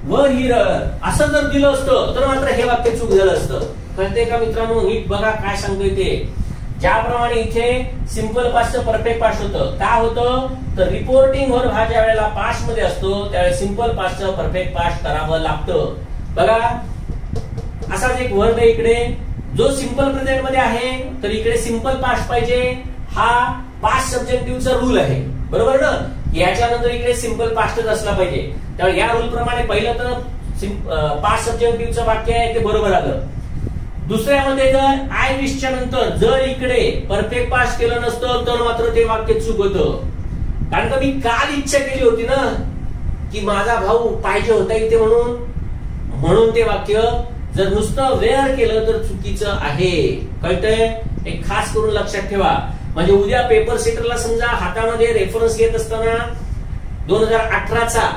वर हिअर असं जर दिलं असतं तर मात्र हे वाक्य चूक झालं असतं. कळतंय का मित्रांनो, नीट बघा काय सांगतोय ते. ज्याप्रमाणे इथे सिंपल पास्ट परफेक्ट पास्ट होतं, काय होतं तर रिपोर्टिंग वर हा ज्या वेळेला पास्ट मध्ये असतो त्यावेळेला सिंपल पास्ट परफेक्ट पास्ट करावं लागतं. बघा असाच एक वर्ड आहे इकडे जो सिंपल प्रेझेंट मध्ये आहे, तर इकडे सिंपल पास्ट पाहिजे. हा पास्ट सब्जेक्टिव्हचा रूल आहे, बरोबर ना. याच्यानंतर इकडे सिंपल पास्टच असला पाहिजे. त्यामुळे या रूल प्रमाणे पहिलं तर पास्ट सब्जेक्टिव्हचं वाक्य आहे ते बरोबर आलं. दुसऱ्यामध्ये जर आय विशच्या नंतर जर इकडे परफेक्ट पास्ट केलं नसतं तर मात्र ते वाक्य चूक होतं. कारण का मी काल इच्छा केली होती ना की माझा भाऊ पाहिजे होता इथे म्हणून ते वाक्य जर नुसतं वेअर केलं तर चुकीचं आहे. कळतंय? हे खास करून लक्षात ठेवा. म्हणजे उद्या पेपर सेटरला समजा हातामध्ये रेफरन्स घेत असताना 2018चा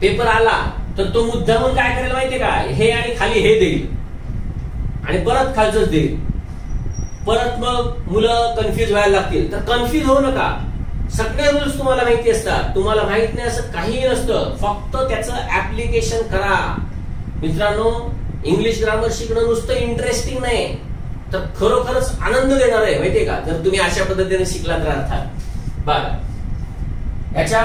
पेपर आला तर तो मुद्दामून काय करायला माहितीये का, हे आणि खाली हे देईल आणि परत खालचंच देईल. परत मग मुलं कन्फ्युज व्हायला लागतील. तर कन्फ्युज होऊ नका. सगळे रूल्स तुम्हाला माहिती असतात. तुम्हाला माहित नाही असं काहीही नसतं. फक्त त्याचं ऍप्लिकेशन करा. मित्रांनो, इंग्लिश ग्रामर शिकणं नुसतं इंटरेस्टिंग नाही तर खरोखरच आनंद देणार आहे, माहितीये का, जर तुम्ही अशा पद्धतीने शिकला तर अर्थात. बघा, याच्या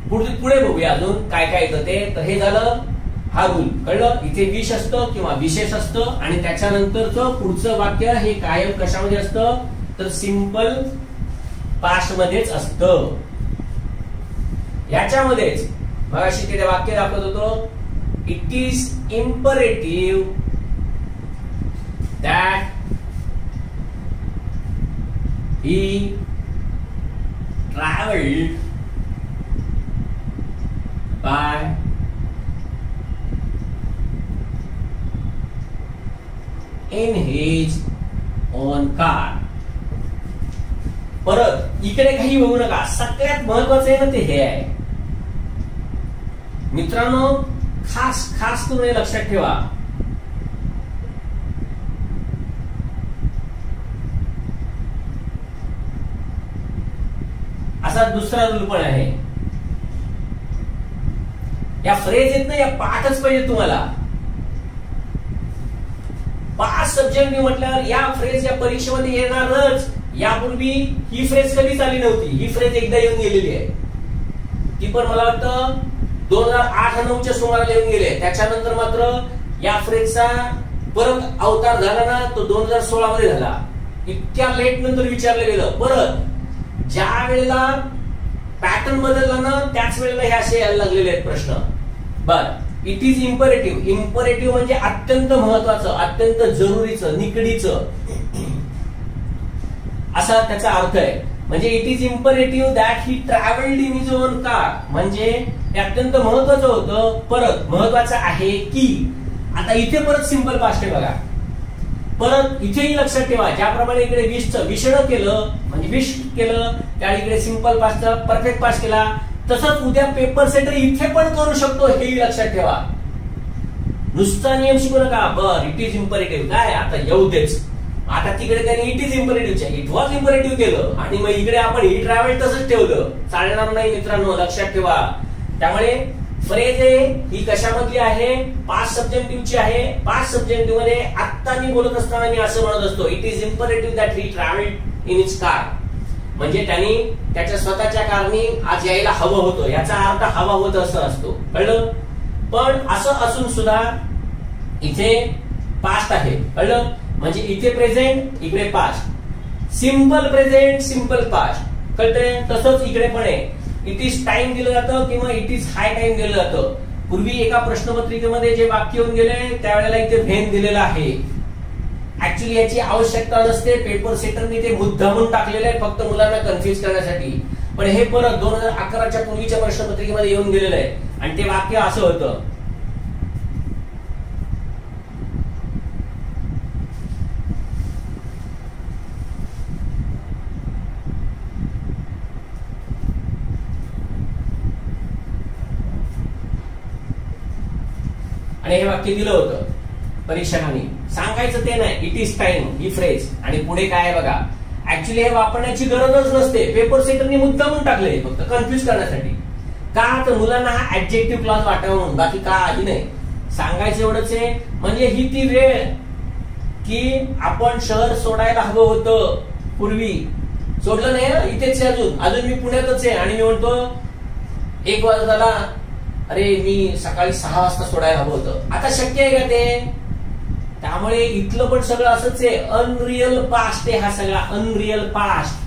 पुढे बघूया अजून काय काय येतं ते. तर हे झालं हा रूल. कळलं? इथे विश असतं किंवा विशेष असतं आणि त्याच्यानंतरचं पुढचं वाक्य हे कायम कशामध्ये असतं तर सिंपल पास्ट मध्येच असतं. याच्यामध्येच मगाशी ते वाक्य दाखवत होतो, it is imperative that he travelled by in his own car. परत इकडे काही बघू नका. सगळ्यात महत्वाचं आहे ना ते हे आहे. मित्रांनो, खास करून हे लक्षात ठेवा. असा दुसरा रूल पण आहे. या फ्रेज आहेत ना, या पाठच पाहिजे तुम्हाला. पास्ट सब्जेक्टिव्ह म्हटल्यावर या फ्रेज या परीक्षेमध्ये येणारच. यापूर्वी ही फ्रेज कधीच आली नव्हती. ही फ्रेज एकदा येऊन गेलेली आहे. ती पण मला वाटतं 2008-9च्या सुमाराला येऊन गेले. त्याच्यानंतर मात्र या फ्रेजचा परत अवतार झाला ना तो 2016 मध्ये झाला. इतक्या लेट नंतर विचारलं गेलं. परत ज्या वेळेला पॅटर्न बदलला ना त्याच वेळेला हे असे यायला लागलेले आहेत प्रश्न. बर, इट इज इम्परेटिव्ह. इम्परेटिव्ह म्हणजे अत्यंत महत्वाचं, अत्यंत जरुरीचं, निकडीचं असा त्याचा अर्थ आहे. म्हणजे it is imperative that he travelled in his on car. म्हणजे हे अत्यंत महत्वाचं होतं. परत महत्वाचं आहे की. आता इथे परत सिंपल पास्ट आहे बघा. परत इथेही लक्षात ठेवा, ज्याप्रमाणे इकडे विषण केलं म्हणजे विश केलं त्या इकडे सिंपल पास्टचा परफेक्ट पास्ट केला, तसंच उद्या पेपर सेटर इथे पण करू शकतो, हेही लक्षात ठेवा. नुसता नियम शिकू नका. बर, इट इज इम्परेटिव्ह काय आता येऊ देच. आता तिकडे त्यांनी it is imperative it was imperative केलं आणि मग इकडे आपण ही ट्रॅव्हल तसंच ठेवलं. चालणार नाही मित्रांनो, लक्षात ठेवा. त्यामुळे फ्रेज आहे ही कशामधली आहे, पास्ट सब्जेक्टिव्हची आहे. पास्ट सब्जेक्टिव्ह मध्ये आता मी बोलत असताना मी असं म्हणत असतो, it is imperative that he travelled in his car. म्हणजे त्यांनी त्याच्या स्वतःच्या कारणी आज यायला हवं होतं, याचा अर्थ हवा होत असं असतो. कळलं? पण असं असून सुद्धा इथे पास्ट आहे. कळलं? म्हणजे इथे प्रेझेंट, इकडे past. Simple present, simple past. कळतंय? तसंच इकडे पण आहे. इट इज टाइम दिलं जातं किंवा इट इज हाय टाइम दिलं जातं. पूर्वी एका प्रश्नपत्रिकेमध्ये जे वाक्य येऊन गेले त्यावेळेला इथे व्हेन दिलेलं आहे. ऍक्च्युली याची आवश्यकता नसते. पेपर सेटरने ते मुद्दामून टाकलेलं आहे फक्त मुलांना कन्फ्युज करण्यासाठी. पण हे परत 2011च्या पूर्वीच्या प्रश्नपत्रिकेमध्ये येऊन गेलेलं आहे आणि ते वाक्य असं होतं, आणि हे वाक्य दिलं होतं परीक्षकांनी. सांगायचं ते नाही, it is time he phrase आणि पुढे काय आहे बघा. ऍक्च्युली हे वापरण्याची गरजच नसते. पेपर सेटरने मुद्दामून टाकले फक्त कन्फ्युज करण्यासाठी. का तर मुलांना हा ऍडजेक्टिव्ह क्लॉज वाटावा म्हणून, बाकी काही नाही. सांगायचं एवढंच आहे. म्हणजे ही ती वेळ की आपण शहर सोडायला हवं होतं. पूर्वी सोडलं नाही, इथेच आहे अजून मी पुण्यातच आहे आणि मी म्हणतो 1 वाजता झाला, अरे मी सकाळी 6 वाजता सोडायला हवं होतं. आता शक्य आहे का ते? त्यामुळे इथलं पण सगळं असंच आहे. अनरियल पास्ट आहे हा सगळा, अनरियल पास्ट.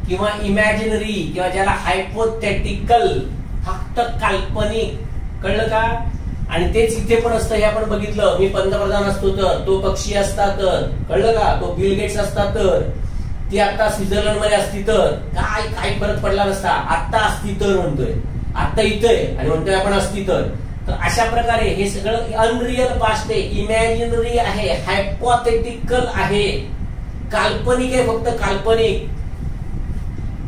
किंवा इमॅजिनरी किंवा ज्याला हायपोथेटिकल, फक्त काल्पनिक, कळलं का? आणि तेच इथे पण असतं, हे आपण बघितलं. मी पंतप्रधान असतो तर, तो पक्षी असता तर, कळलं का? तो बिल गेट्स असता तर, ती आता स्वित्झर्लंड मध्ये असती तर काय फरक पडला नसता. आता असती तर म्हणतोय, आता इथे आणि म्हणतोय आपण असती तर. तर अशा प्रकारे हे सगळं अनरियल पास्ट आहे, इमॅजिनरी आहे, हायपोथेटिकल आहे, काल्पनिक आहे, फक्त काल्पनिक.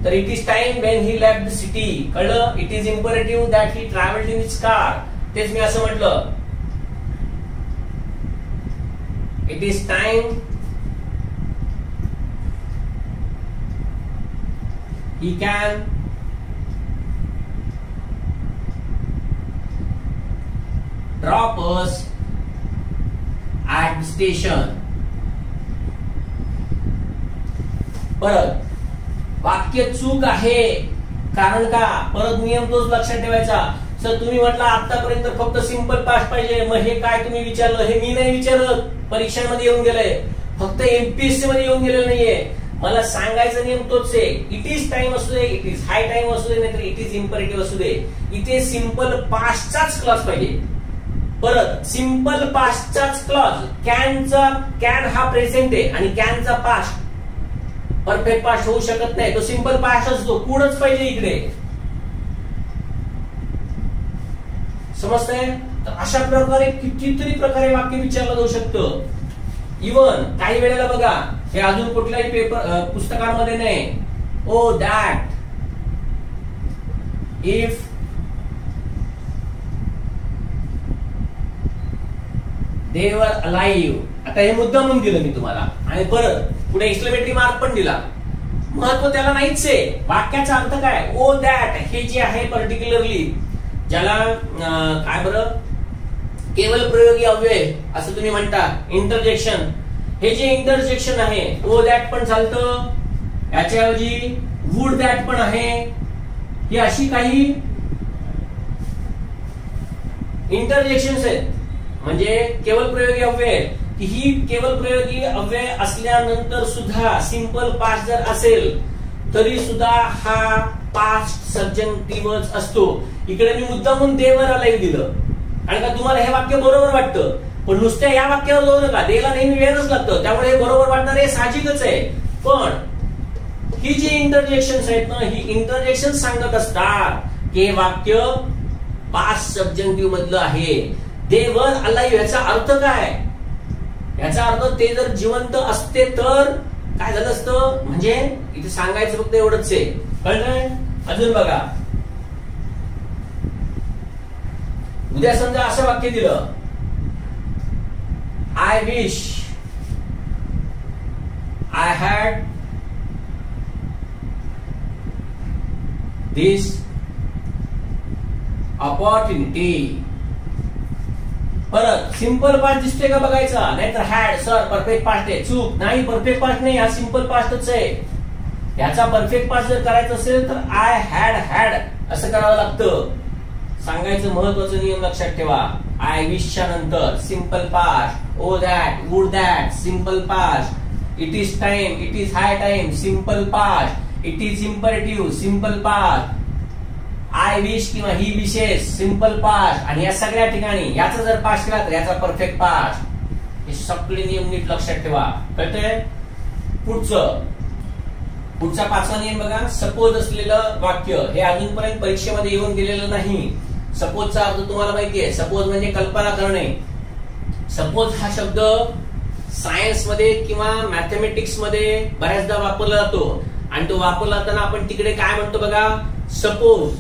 तर it is time when he left the city, कळलं? It is imperative that he travelled in his car. तेच मी असं म्हटलं. It is time he can drop us at the station. परत वाक्य चूक आहे, कारण का? परत नियम तोच लक्षात ठेवायचा. सर तुम्ही म्हटलं आतापर्यंत फक्त सिंपल पास्ट पाहिजे, मग हे काय तुम्ही विचारलं? हे मी नाही विचारत, परीक्षांमध्ये येऊन गेलंय, फक्त एमपीएससी मध्ये येऊन गेलेलं नाहीये. मला सांगायचा नियम तोच आहे. इट इज टाइम असू दे, इट इज हाय टाइम असू दे, नाहीतर इट इज इम्परेटिव्ह असू दे, इथे सिंपल पास्टचाच क्लॉज पाहिजे. परत सिंपल पास्टचाच क्लॉज. कॅन हा प्रेझेंट आहे आणि कॅनचा पास्ट परफेक्ट पास्ट होऊ शकत नाही, तो सिंपल पास्ट असतो, कूडच पाहिजे इकडे. समजतंय? तर अशा प्रकारे कितीतरी प्रकारे वाक्य विचारलं जाऊ शकतं. इवन काही वेळेला बघा, हे अजून कुठल्याही पेपर पुस्तकांमध्ये नाही. ओ दॅट इफ दे वर अलाइव्ह. आता हे मुद्दा म्हणून दिलं मी तुम्हाला, आणि परत पुढे एक्सक्लेमेटरी मार्क पण दिला. महत्व त्याला नाहीच आहे. वाक्याचा अर्थ काय? ओ दॅट हे जे आहे पर्टिक्युलरली, ज्याला काय बरं केवळ प्रयोगी अव्यय असं तुम्ही म्हणता, इंटरजेक्शन. हे जे इंटरजेक्शन आहे, ओ दॅट पण चालतं, याच्याऐवजी वुड दॅट पण आहे. ही अशी काही इंटरजेक्शन्स आहेत, म्हणजे केवळ प्रयोगी अव्यय. ही केवळ प्रयोगी अव्यय असल्यानंतर सुद्धा सिंपल पास्ट जर असेल तरी सुद्धा हा पास्ट सब्जेक्टिव्हच असतो. इकडे मी मुद्दामून देवर अलाइव्ह दिलं, कारण का तुम्हाला हे वाक्य बरोबर वाटतं, पण नुसत्या या वाक्यावर जाऊ नका, देला नेहमी वेळच लागतं, त्यामुळे हे बरोबर वाटणार हे साहजिकच आहे. पण ही जी इंटरजेक्शन्स आहेत ना, ही इंटरजेक्शन सांगत असतात की हे वाक्य पास्ट सब्जेक्टिव्ह मधलं आहे. देवर अलाइव्ह याचा अर्थ काय? याचा अर्थ ते जर जिवंत असते तर काय झालं असतं, म्हणजे इथे सांगायचं फक्त एवढंच आहे. कळलंय? अजून बघा, उद्या समजा असं वाक्य दिलं, I wish I had this opportunity. परत सिंपल पास्ट दिसतोय का बघायचा, नाहीतर हॅड. सर परफेक्ट पास्ट आहे, चूक. नाही, परफेक्ट पास्ट नाही, हा सिंपल पास्टच आहे. याचा परफेक्ट पास्ट जर करायचं असेल तर आय हॅड असं करावं लागतं. सांगायचं महत्वाचं नियम लक्षात ठेवा. आय विशच्या नंतर simple past, O that, would that, simple past, it is time, it is hi time, simple past, it is imperative, simple past, I wish किंवा ही विशेष, सिंपल पास्ट. आणि या सगळ्या ठिकाणी याचा जर पास्ट केला तर याचा परफेक्ट पास्ट. हे सगळे नियम नीट लक्षात ठेवा. कळतंय? पुढचा पाचवा नियम बघा, सपोज असलेलं वाक्य. हे अजूनपर्यंत परीक्षेमध्ये येऊन गेलेलं नाही. सपोजचा अर्थ तुम्हाला माहिती आहे. सपोज म्हणजे कल्पना करणे. सपोज हा शब्द सायन्स मध्ये किंवा मॅथमॅटिक्स मध्ये बऱ्याचदा वापरला जातो, आणि तो वापरला जाताना आपण तिकडे काय म्हणतो बघा, suppose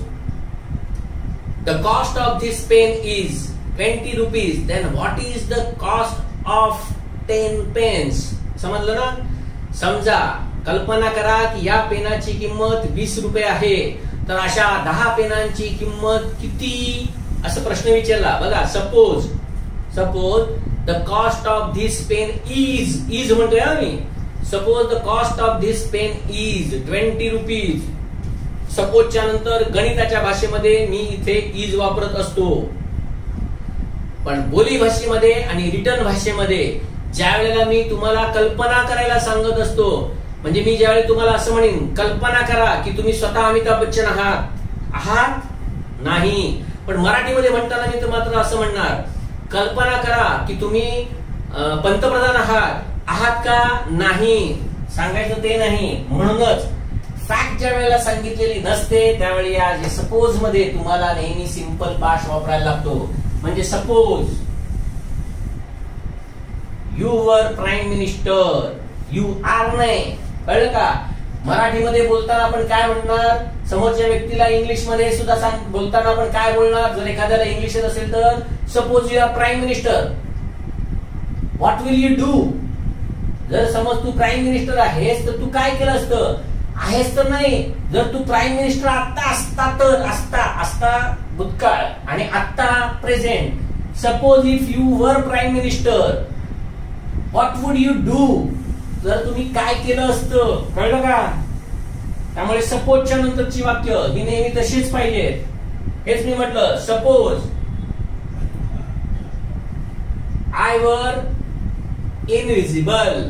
the cost of this pen is 20 rupees, then what is the cost of 10 pens? समजलं ना? समजा कल्पना करा की या पेनाची किंमत 20 रुपये आहे, तर अशा 10 पेनांची किंमत किती, असं प्रश्न विचारला बघा. Suppose the cost of this pen is म्हणतोय आम्ही. Suppose the cost of this pen is 20 rupees. सपोजच्या नंतर गणिताच्या भाषेमध्ये मी इथे इज वापरत असतो, पण बोली भाषेमध्ये आणि रिटर्न भाषेमध्ये ज्या वेळेला मी तुम्हाला कल्पना करायला सांगत असतो म्हणजे मी ज्यावेळी तुम्हाला असं म्हणेन, कल्पना करा की तुम्ही स्वतः अमिताभ बच्चन आहात नाही, पण मराठीमध्ये म्हणताना मी तर मात्र असं म्हणणार, कल्पना करा की तुम्ही पंतप्रधान आहात का नाही, सांगायचं ते नाही. म्हणूनच फॅक्ट ज्या वेळेला सांगितलेली नसते त्यावेळी या सपोज मध्ये तुम्हाला नेहमी सिंपल पास्ट वापरायला लागतो. म्हणजे suppose you were prime minister, you are नाही, कळलं का? मराठीमध्ये बोलताना आपण काय म्हणणार, समोरच्या व्यक्तीला इंग्लिश मध्ये सुद्धा बोलताना आपण काय बोलणार, जर एखाद्याला इंग्लिश येत असेल तर, suppose you are prime minister, what will you do? जर समज तू प्राईम मिनिस्टर आहेस तर तू काय केलं असतं, आहेस तर नाही, जर तू प्राईम मिनिस्टर आता असता तर, असता भूतकाळ आणि आता present. Suppose if you were prime minister what would you do, जर तुम्ही काय केलं असतं, कळलं का? त्यामुळे सपोजच्या नंतरची वाक्य ही नेहमी तशीच पाहिजेत. हेच मी म्हटलं, सपोज आय वर इनविजिबल,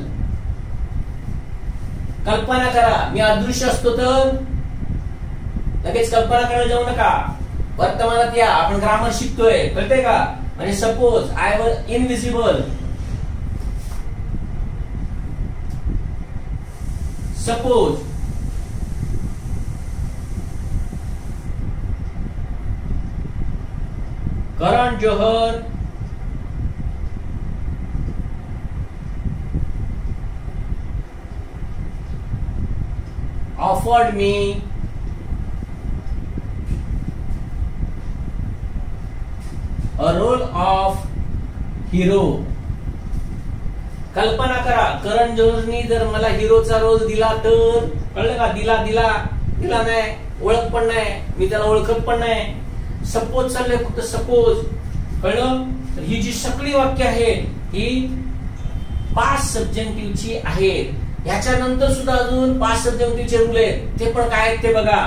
कल्पना करा मी अदृश्य असतो तर, लगेच कल्पना करायला जाऊ नका, वर्तमानात या, आपण ग्रामर शिकतोय, कळतंय का? म्हणजे सपोज आय वर invisible, suppose Karan Johar offered me a role of hero. कल्पना करा करण जोहरनी जर मला हिरोचा रोल दिला तर, कळलं का? दिला नाही, ओळख पण नाही, मी त्याला ओळखत पण नाही. सपोज चाललंय फक्त सपोज, कळलं? तर ही जी सगळी वाक्य आहेत ही पास्ट सब्जेक्टिव्हची आहेत. ह्याच्यानंतर सुद्धा अजून पास्ट सब्जेक्टिव्हचे रूल आहेत, ते पण काय आहेत ते बघा.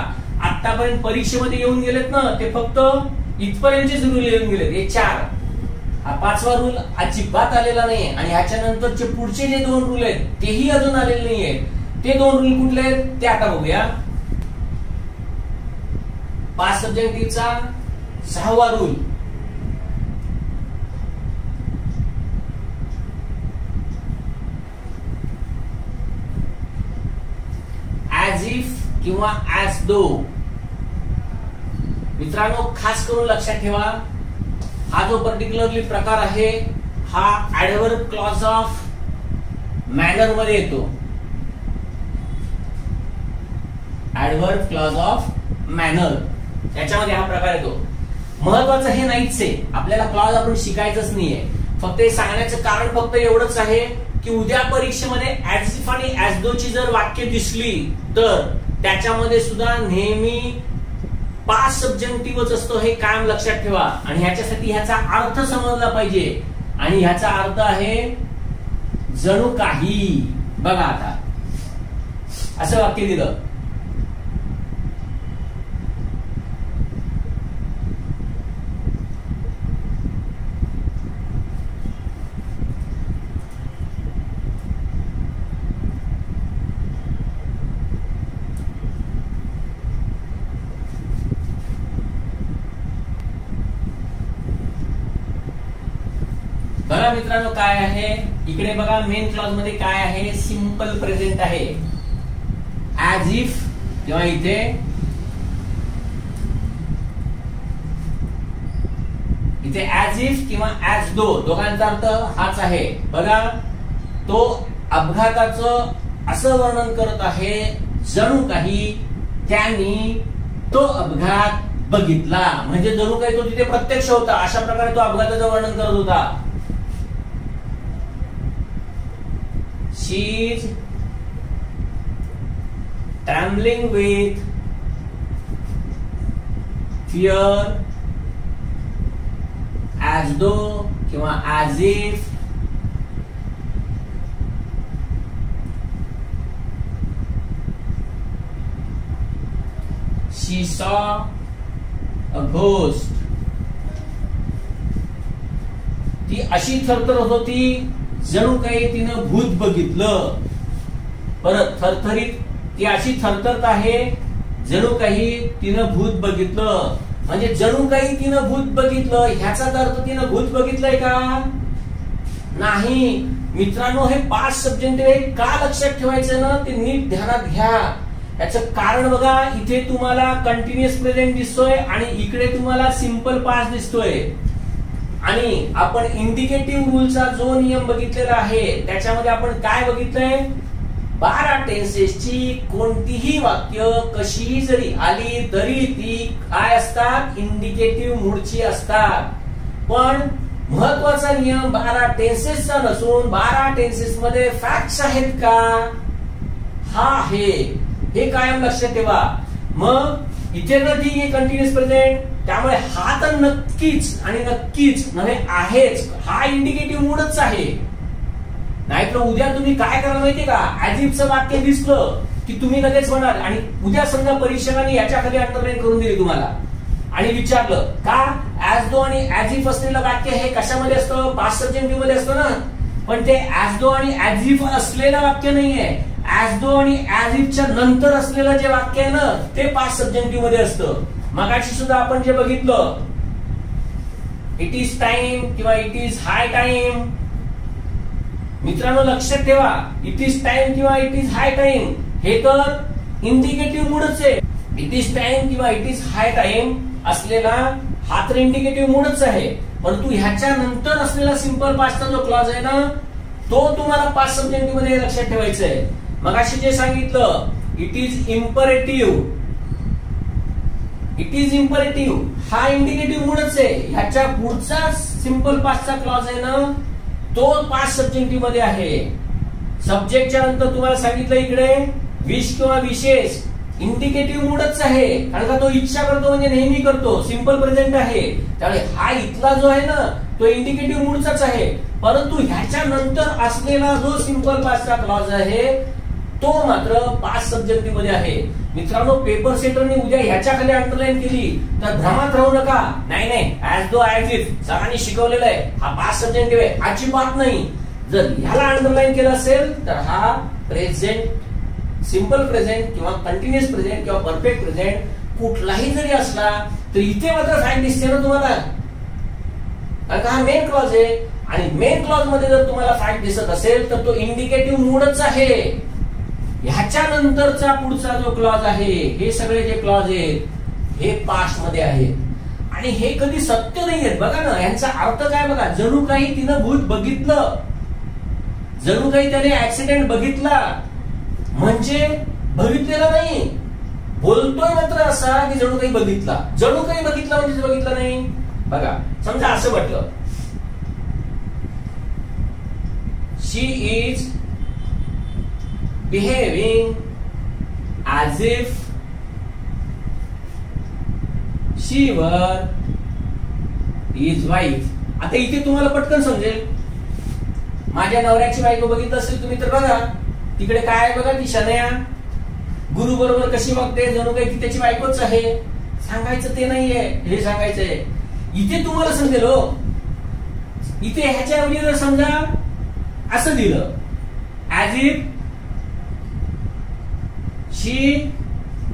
आतापर्यंत परीक्षेमध्ये येऊन गेलेत ना, ते फक्त इथपर्यंतचेच रूल येऊन गेलेत, हे 4. हा 5वा रूल अजिबात आलेला नाहीये, आणि ह्याच्या नंतरचे पुढचे जे 2 रूल आहेत तेही अजून आलेले नाहीये. ते 2 रूल कुठले आहेत ते आता बघूया. पास्ट सब्जेक्टिव्हचा 6वा रूल, ऍज इफ किंवा ऍज दो. मित्रांनो खास करून लक्षात ठेवा, हा जो पर्टिक्युलरली प्रकार आहे हा ऍडव्हर्ब क्लॉज ऑफ मॅनर मध्ये येतो. ऍडव्हर्ब क्लॉज ऑफ मॅनर याच्यामध्ये हा प्रकार येतो. महत्वाचं हे नाहीच आहे, आपल्याला क्लॉज आपण शिकायचंच नाहीये. फक्त हे सांगण्याचं कारण फक्त एवढंच आहे की उद्या परीक्षेमध्ये ऍज इफ आणि ऍज दो ची जर वाक्य दिसली तर त्याच्यामध्ये सुद्धा नेहमी पास्ट सब्जेक्टिव्हच असतो, हे कायम लक्षात ठेवा. आणि ह्याच्यासाठी ह्याचा अर्थ समजला पाहिजे, आणि ह्याचा अर्थ आहे जणू काही. बघा आता असं वाक्य दिलं, बघा मित्रांनो काय आहे इकडे, बघा मेन क्लॉज मध्ये काय आहे, सिंपल प्रेझेंट आहे. ऍज इफ किंवा इथे ऍज इफ किंवा ऍज दो दोघांचा अर्थ हाच आहे. बघा तो अपघाताचं असं वर्णन करत आहे जणू काही त्यांनी तो अपघात बघितला, म्हणजे जणू काही तो तिथे प्रत्यक्ष होता, अशा प्रकारे तो अपघाताचं वर्णन करत होता. She is trembling with fear as though किंवा as if she saw a ghost. ती अशी थरथरत होती जणू काही तिनं भूत बघितलं. परत थरथरीत, ती अशी थरथरत आहे जणू काही तिनं भूत बघितलं. म्हणजे जणू काही तिनं भूत बघितलं, ह्याचाच अर्थ तिनं भूत बघितलंय का? नाही मित्रांनो, हे पास्ट सब्जेक्टिव्ह आहे. का लक्षात ठेवायचं ना, ते नीट ध्यानात घ्या. याचं कारण बघा, इथे तुम्हाला कंटिन्युअस प्रेझेंट दिसतोय आणि इकडे तुम्हाला सिंपल पास्ट दिसतोय. आणि आपण इंडिकेटिव्ह रूलचा जो नियम बघितलेला आहे त्याच्यामध्ये आपण काय बघितलंय, 12 टेन्सेसची कोणतीही वाक्य कशीही जरी आली तरी ती काय असतात, इंडिकेटिव्ह मूडची असतात. पण महत्वाचा नियम 12 टेन्सेसचा नसून 12 टेन्सेस मध्ये फॅक्ट्स आहेत का, हा आहे. हे कायम लक्षात ठेवा. मग इथे तर ठीक आहे कंटिन्युअस प्रेझेंट, त्यामुळे हा तर नक्कीच आणि नक्कीच नव्हे आहेच, हा इंडिकेटिव्ह मूडच आहे. नाहीतर उद्या तुम्ही काय करायला माहितीये का, ऍज इफचं वाक्य दिसलं की तुम्ही लगेच म्हणाल, आणि उद्या समजा परीक्षकांनी याच्या खाली अंडरलाईन करून दिली तुम्हाला आणि विचारलं का ऍज दो आणि ऍज इफ असलेलं वाक्य हे कशामध्ये असतं, पास्ट सब्जेक्टिव्ह मध्ये असतं ना. पण ते ऍज दो आणि ऍज इफ असलेलं वाक्य नाहीये, ऍज दो आणि ऍज इफच्या नंतर असलेलं जे वाक्य आहे ना ते पास्ट सब्जेक्टिव्ह मध्ये असतं. मगाशी सुद्धा आपण जे बघितलं, इट इज टाइम किंवा इट इज हाय टाइम. मित्रांनो लक्षात ठेवा, इट इज टाइम किंवा इट इज हाय टाइम हे तर इंडिकेटिव्ह मूडच आहे. इट इज टाइम किंवा इट इज हाय टाइम असलेला हा तर इंडिकेटिव्ह मूडच आहे. परंतु ह्याच्या नंतर असलेला सिंपल पास्टचा जो क्लॉज आहे ना तो तुम्हाला पास्ट सब्जेक्टिव्ह मध्ये लक्षात ठेवायचा आहे. मगाशी जे सांगितलं, it is imperative, it is imperative हा इंडिकेटिव्ह मूडच आहे. ह्याच्या पुढचा सिंपल पास्टचा क्लॉज आहे ना तो पास्ट सब्जेक्टिव्ह मध्ये आहे. सब्जेक्टच्या नंतर तुम्हाला सांगितलं इकडे विश किंवा विशेष इंडिकेटिव्ह मूडच आहे, कारण का तो इच्छा करतो म्हणजे नेहमी करतो, सिंपल प्रेझेंट आहे. त्यामुळे हा इथला जो आहे ना तो इंडिकेटिव्ह मूडचाच आहे. परंतु ह्याच्या नंतर असलेला जो सिंपल पास्टचा क्लॉज आहे तो मात्र पास्ट सब्जेक्टिव्ह मध्ये आहे. मित्रांनो पेपर सेटरने उद्या ह्याच्या खाली अंडरलाईन केली तर भ्रमात राहू नका. नाही ऍज दो ऍज इफ सरांनी शिकवलेलं आहे, हा पास्ट सब्जेक्टिव्ह आहे, अजिबात नाही. जर ह्याला अंडरलाईन केलं असेल तर हा प्रेझेंट, सिंपल प्रेझेंट किंवा कंटिन्युअस प्रेझेंट किंवा परफेक्ट प्रेझेंट कुठलाही जरी असला तर इथे मात्र फॅक्ट दिसते ना तुम्हाला, कारण का हा मेन क्लॉज आहे. आणि मेन क्लॉज मध्ये जर तुम्हाला फॅक्ट दिसत असेल तर तो इंडिकेटिव्ह मूडच आहे. ह्याच्या नंतरचा पुढचा जो क्लॉज आहे, हे सगळे जे क्लॉज आहेत हे पास्ट मध्ये आहेत आणि हे कधी सत्य नाहीयेत. बघा ना यांचा अर्थ काय बघा, जणू काही तिनं भूत बघितलं, जणू काही त्याने ऍक्सिडेंट बघितला, म्हणजे बघितलेला नाही, बोलतोय मात्र असा की जणू काही बघितला. जणू काही बघितला म्हणजे बघितलं नाही. बघा समजा असं म्हटलं, शी is behaving as if she were his wife. आता इथे तुम्हाला पटकन समजेल, माझ्या नवऱ्याची बायको बघितलं असेल तुम्ही तर बघा तिकडे काय आहे बघा, ती शनया गुरु बरोबर कशी वागते, जणू काही ती त्याची बायकोच आहे. सांगायचं ते नाहीये, हे सांगायचंय. इथे तुम्हाला समजेल हो. इथे ह्याच्याऐवजी जर समजा असं दिलं, as if she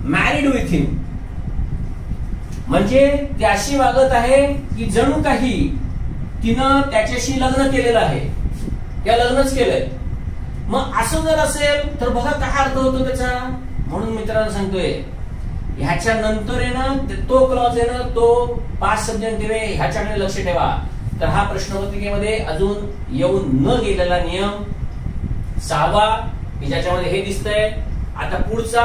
married with him, म्हणजे ती अशी वागत आहे की जणू काही तिनं त्याच्याशी लग्न केलेलं आहे, या लग्नच केलंय. मग असं जर असेल तर बघा काय अर्थ होतो त्याचा. म्हणून मित्रांनो सांगतोय ह्याच्या नंतर आहे ना तो क्लॉज आहे ना तो पास्ट सब्जेक्टिव्ह आहे, ह्याच्याकडे लक्ष ठेवा. तर हा प्रश्नपत्रिकेमध्ये अजून येऊन न गेलेला नियम 6वा की ज्याच्यामध्ये हे दिसतंय. आता पुढचा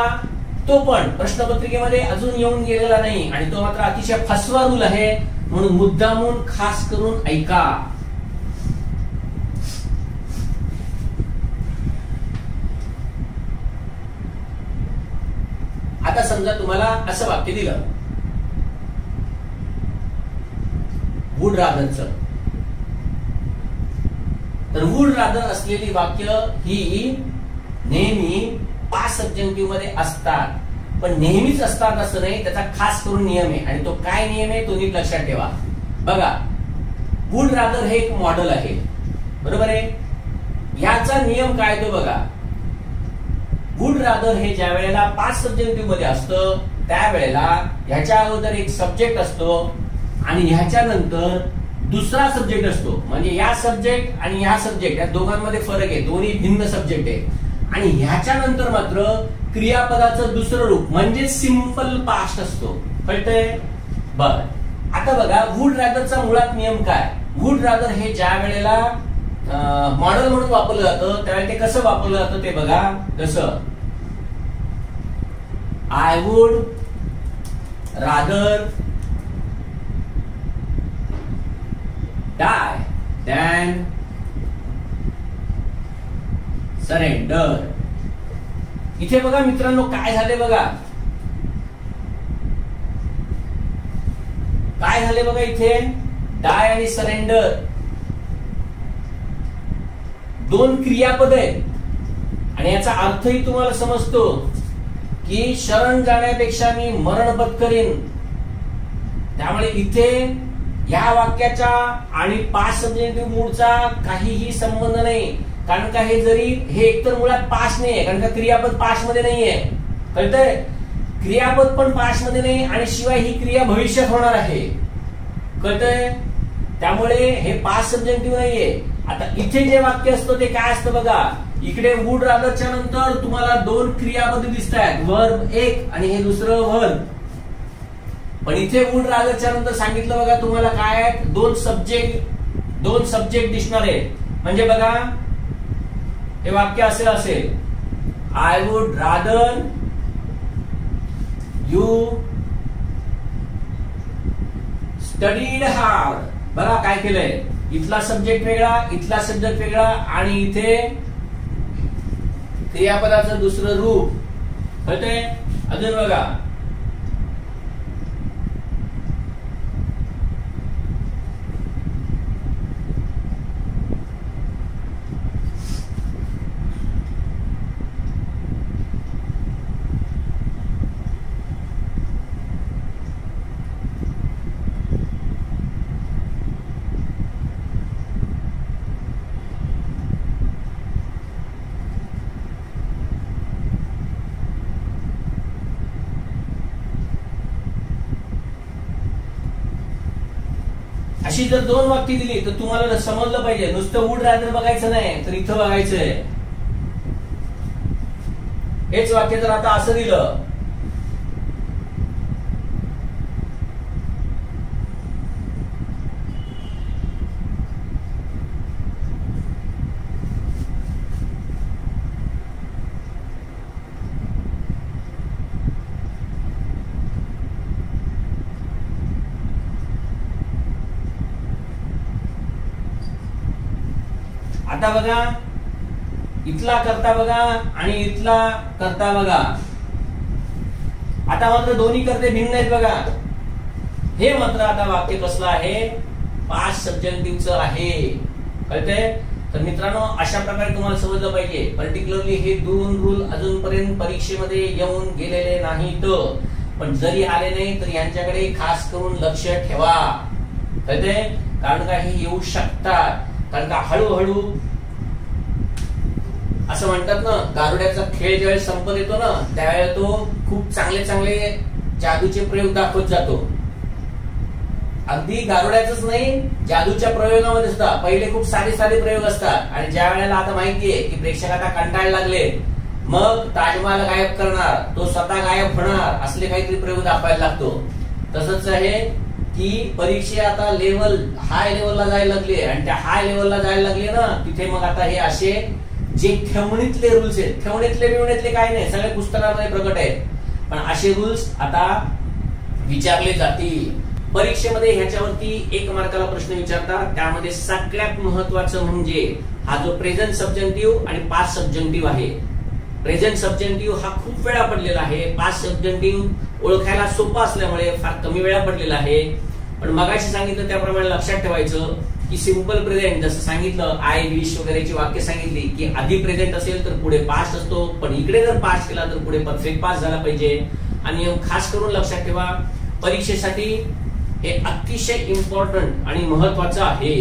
तो पण प्रश्नपत्रिकेमध्ये अजून येऊन गेलेला नाही आणि तो मात्र अतिशय फसवा रूल आहे, म्हणून मुद्दामून खास करून ऐका. आता समजा तुम्हाला असं वाक्य दिलं, वुड रादरचं, तर वुड रादर असलेली वाक्य ही नेहमी पास्ट सब्जेक्टिव्ह मध्ये असतात. पण नेहमीच असतात असं नाही, त्याचा खास करून नियम आहे. आणि तो काय नियम आहे तो नीट लक्षात ठेवा. बघा वुड रादर हे एक मॉडेल आहे, बरोबर आहे. याचा नियम काय तो बघा, वुड रादर हे ज्या वेळेला पास्ट सब्जेक्टिव्ह मध्ये असतं त्यावेळेला ह्याच्या अगोदर एक सब्जेक्ट असतो आणि ह्याच्यानंतर दुसरा सब्जेक्ट असतो. म्हणजे या सब्जेक्ट आणि या सब्जेक्ट या दोघांमध्ये फरक आहे, दोन्ही भिन्न सब्जेक्ट आहे. आणि ह्याच्यानंतर मात्र क्रियापदाचं दुसरं रूप म्हणजे सिंपल पास्ट असतो. कळतंय? बर, आता बघा वुड रादरचा मुळात नियम काय. वुड रादर हे ज्या वेळेला मॉडेल म्हणून वापरलं जातं त्यावेळेला ते कसं वापरलं जातं ते बघा. कसं I would rather die than surrender. इथे बघा मित्रांनो काय झाले बघा, काय झाले बघा इथे. डाय आणि सरेंडर दोन क्रियापद आहेत आणि याचा अर्थही तुम्हाला समजतो की शरण जाण्यापेक्षा मी मरण पत्करीन. त्यामुळे इथे या वाक्याचा आणि पास्ट सब्जेक्टिव्ह मूडचा काहीही संबंध नाही. कारण का हे जरी हे एकतर मुळात पास्ट नाहीये, कारण का क्रियापद पास्ट मध्ये नाहीये. कळतंय? क्रियापद पण पास्ट मध्ये नाही आणि शिवाय ही क्रिया भविष्यात होणार आहे. कळतंय? त्यामुळे हे पास्ट सब्जेक्टिव्ह नाहीये. आता इथे जे वाक्य असतं ते काय असतं बघा. इकडे वुड रादरच्या नंतर तुम्हाला दोन क्रियापद दिसत आहेत, वर्ब एक आणि हे दुसरं वर्ब. पण इथे वुड रादरच्या नंतर सांगितलं बघा तुम्हाला काय आहेत, दोन सब्जेक्ट दिसणार आहेत. म्हणजे बघा हे वाक्य असेल I would rather you studied hard. बघा काय केलंय, इथला सब्जेक्ट वेगळा, इथला सब्जेक्ट वेगळा आणि इथे क्रियापदाचं दुसरं रूप. कळतंय? अजून बघा अशी जर दोन वाक्य दिली तर तुम्हाला समजलं पाहिजे. नुसतं वुड रादर बघायचं नाही तर इथं बघायचंय. हेच वाक्य जर आता असं दिलं आता बघा इथला करता बघा आणि इथला करता बघा. आता मात्र दोन्ही करते भिन्न आहेत बघा. हे मात्र आता वाक्य कसलं आहे, पास्ट सब्जेक्टिव्हचं आहे. कळतंय? तर मित्रांनो अशा प्रकारे तुम्हाला समजलं पाहिजे. पर्टिक्युलरली हे दोन रूल अजूनपर्यंत परीक्षेमध्ये येऊन गेलेले नाहीत, पण जरी आले नाही तर यांच्याकडे खास करून लक्ष ठेवा. कळतंय? कारण का हे येऊ शकतात. कारण का हळूहळू असं म्हणतात ना, गारुड्याचा खेळ ज्यावेळेस संपत येतो ना त्यावेळेला तो खूप चांगले चांगले जादूचे प्रयोग दाखवत जातो. अगदी गारुड्याच नाही, जादूच्या प्रयोगामध्ये सुद्धा पहिले खूप साधे प्रयोग असतात आणि ज्या वेळेला आता माहितीये की प्रेक्षक आता कंटाळायला लागले, मग ताजमहाल गायब करणार, तो स्वतः गायब होणार, असले काहीतरी प्रयोग दाखवायला लागतो. तसंच आहे की परीक्षा आता हाय लेवलला जायला लागले आणि त्या हाय लेवलला जायला लागले ना तिथे मग आता हे असे जे ठेवणीतले रूल्स आहेत, ठेवणीतले काय नाही, सगळे पुस्तकामध्ये प्रकट आहेत, पण असे रूल्स आता विचारले जातील परीक्षेमध्ये. ह्याच्यावरती 1 मार्काला प्रश्न विचारतात. त्यामध्ये सगळ्यात महत्वाचं म्हणजे हा जो प्रेझेंट सब्जेक्टिव्ह आणि पास्ट सब्जेक्टिव्ह आहे. प्रेझेंट सब्जेक्टिव्ह हा खूप वेळा पडलेला आहे, पास्ट सब्जेक्टिव्ह ओळखायला सोपा असल्यामुळे फार कमी वेळा पडलेला आहे. पण मगाशी सांगितलं त्याप्रमाणे लक्षात ठेवायचं की सिंपल प्रेझेंट जसं सांगितलं आय विश वगैरेची वाक्य सांगितली की आधी प्रेझेंट असेल तर पुढे पास्ट असतो, पण इकडे जर पास्ट केला तर पुढे परफेक्ट पास्ट झाला पाहिजे. आणि खास करून लक्षात ठेवा परीक्षेसाठी हे अतिशय इम्पॉर्टंट आणि महत्वाचं आहे.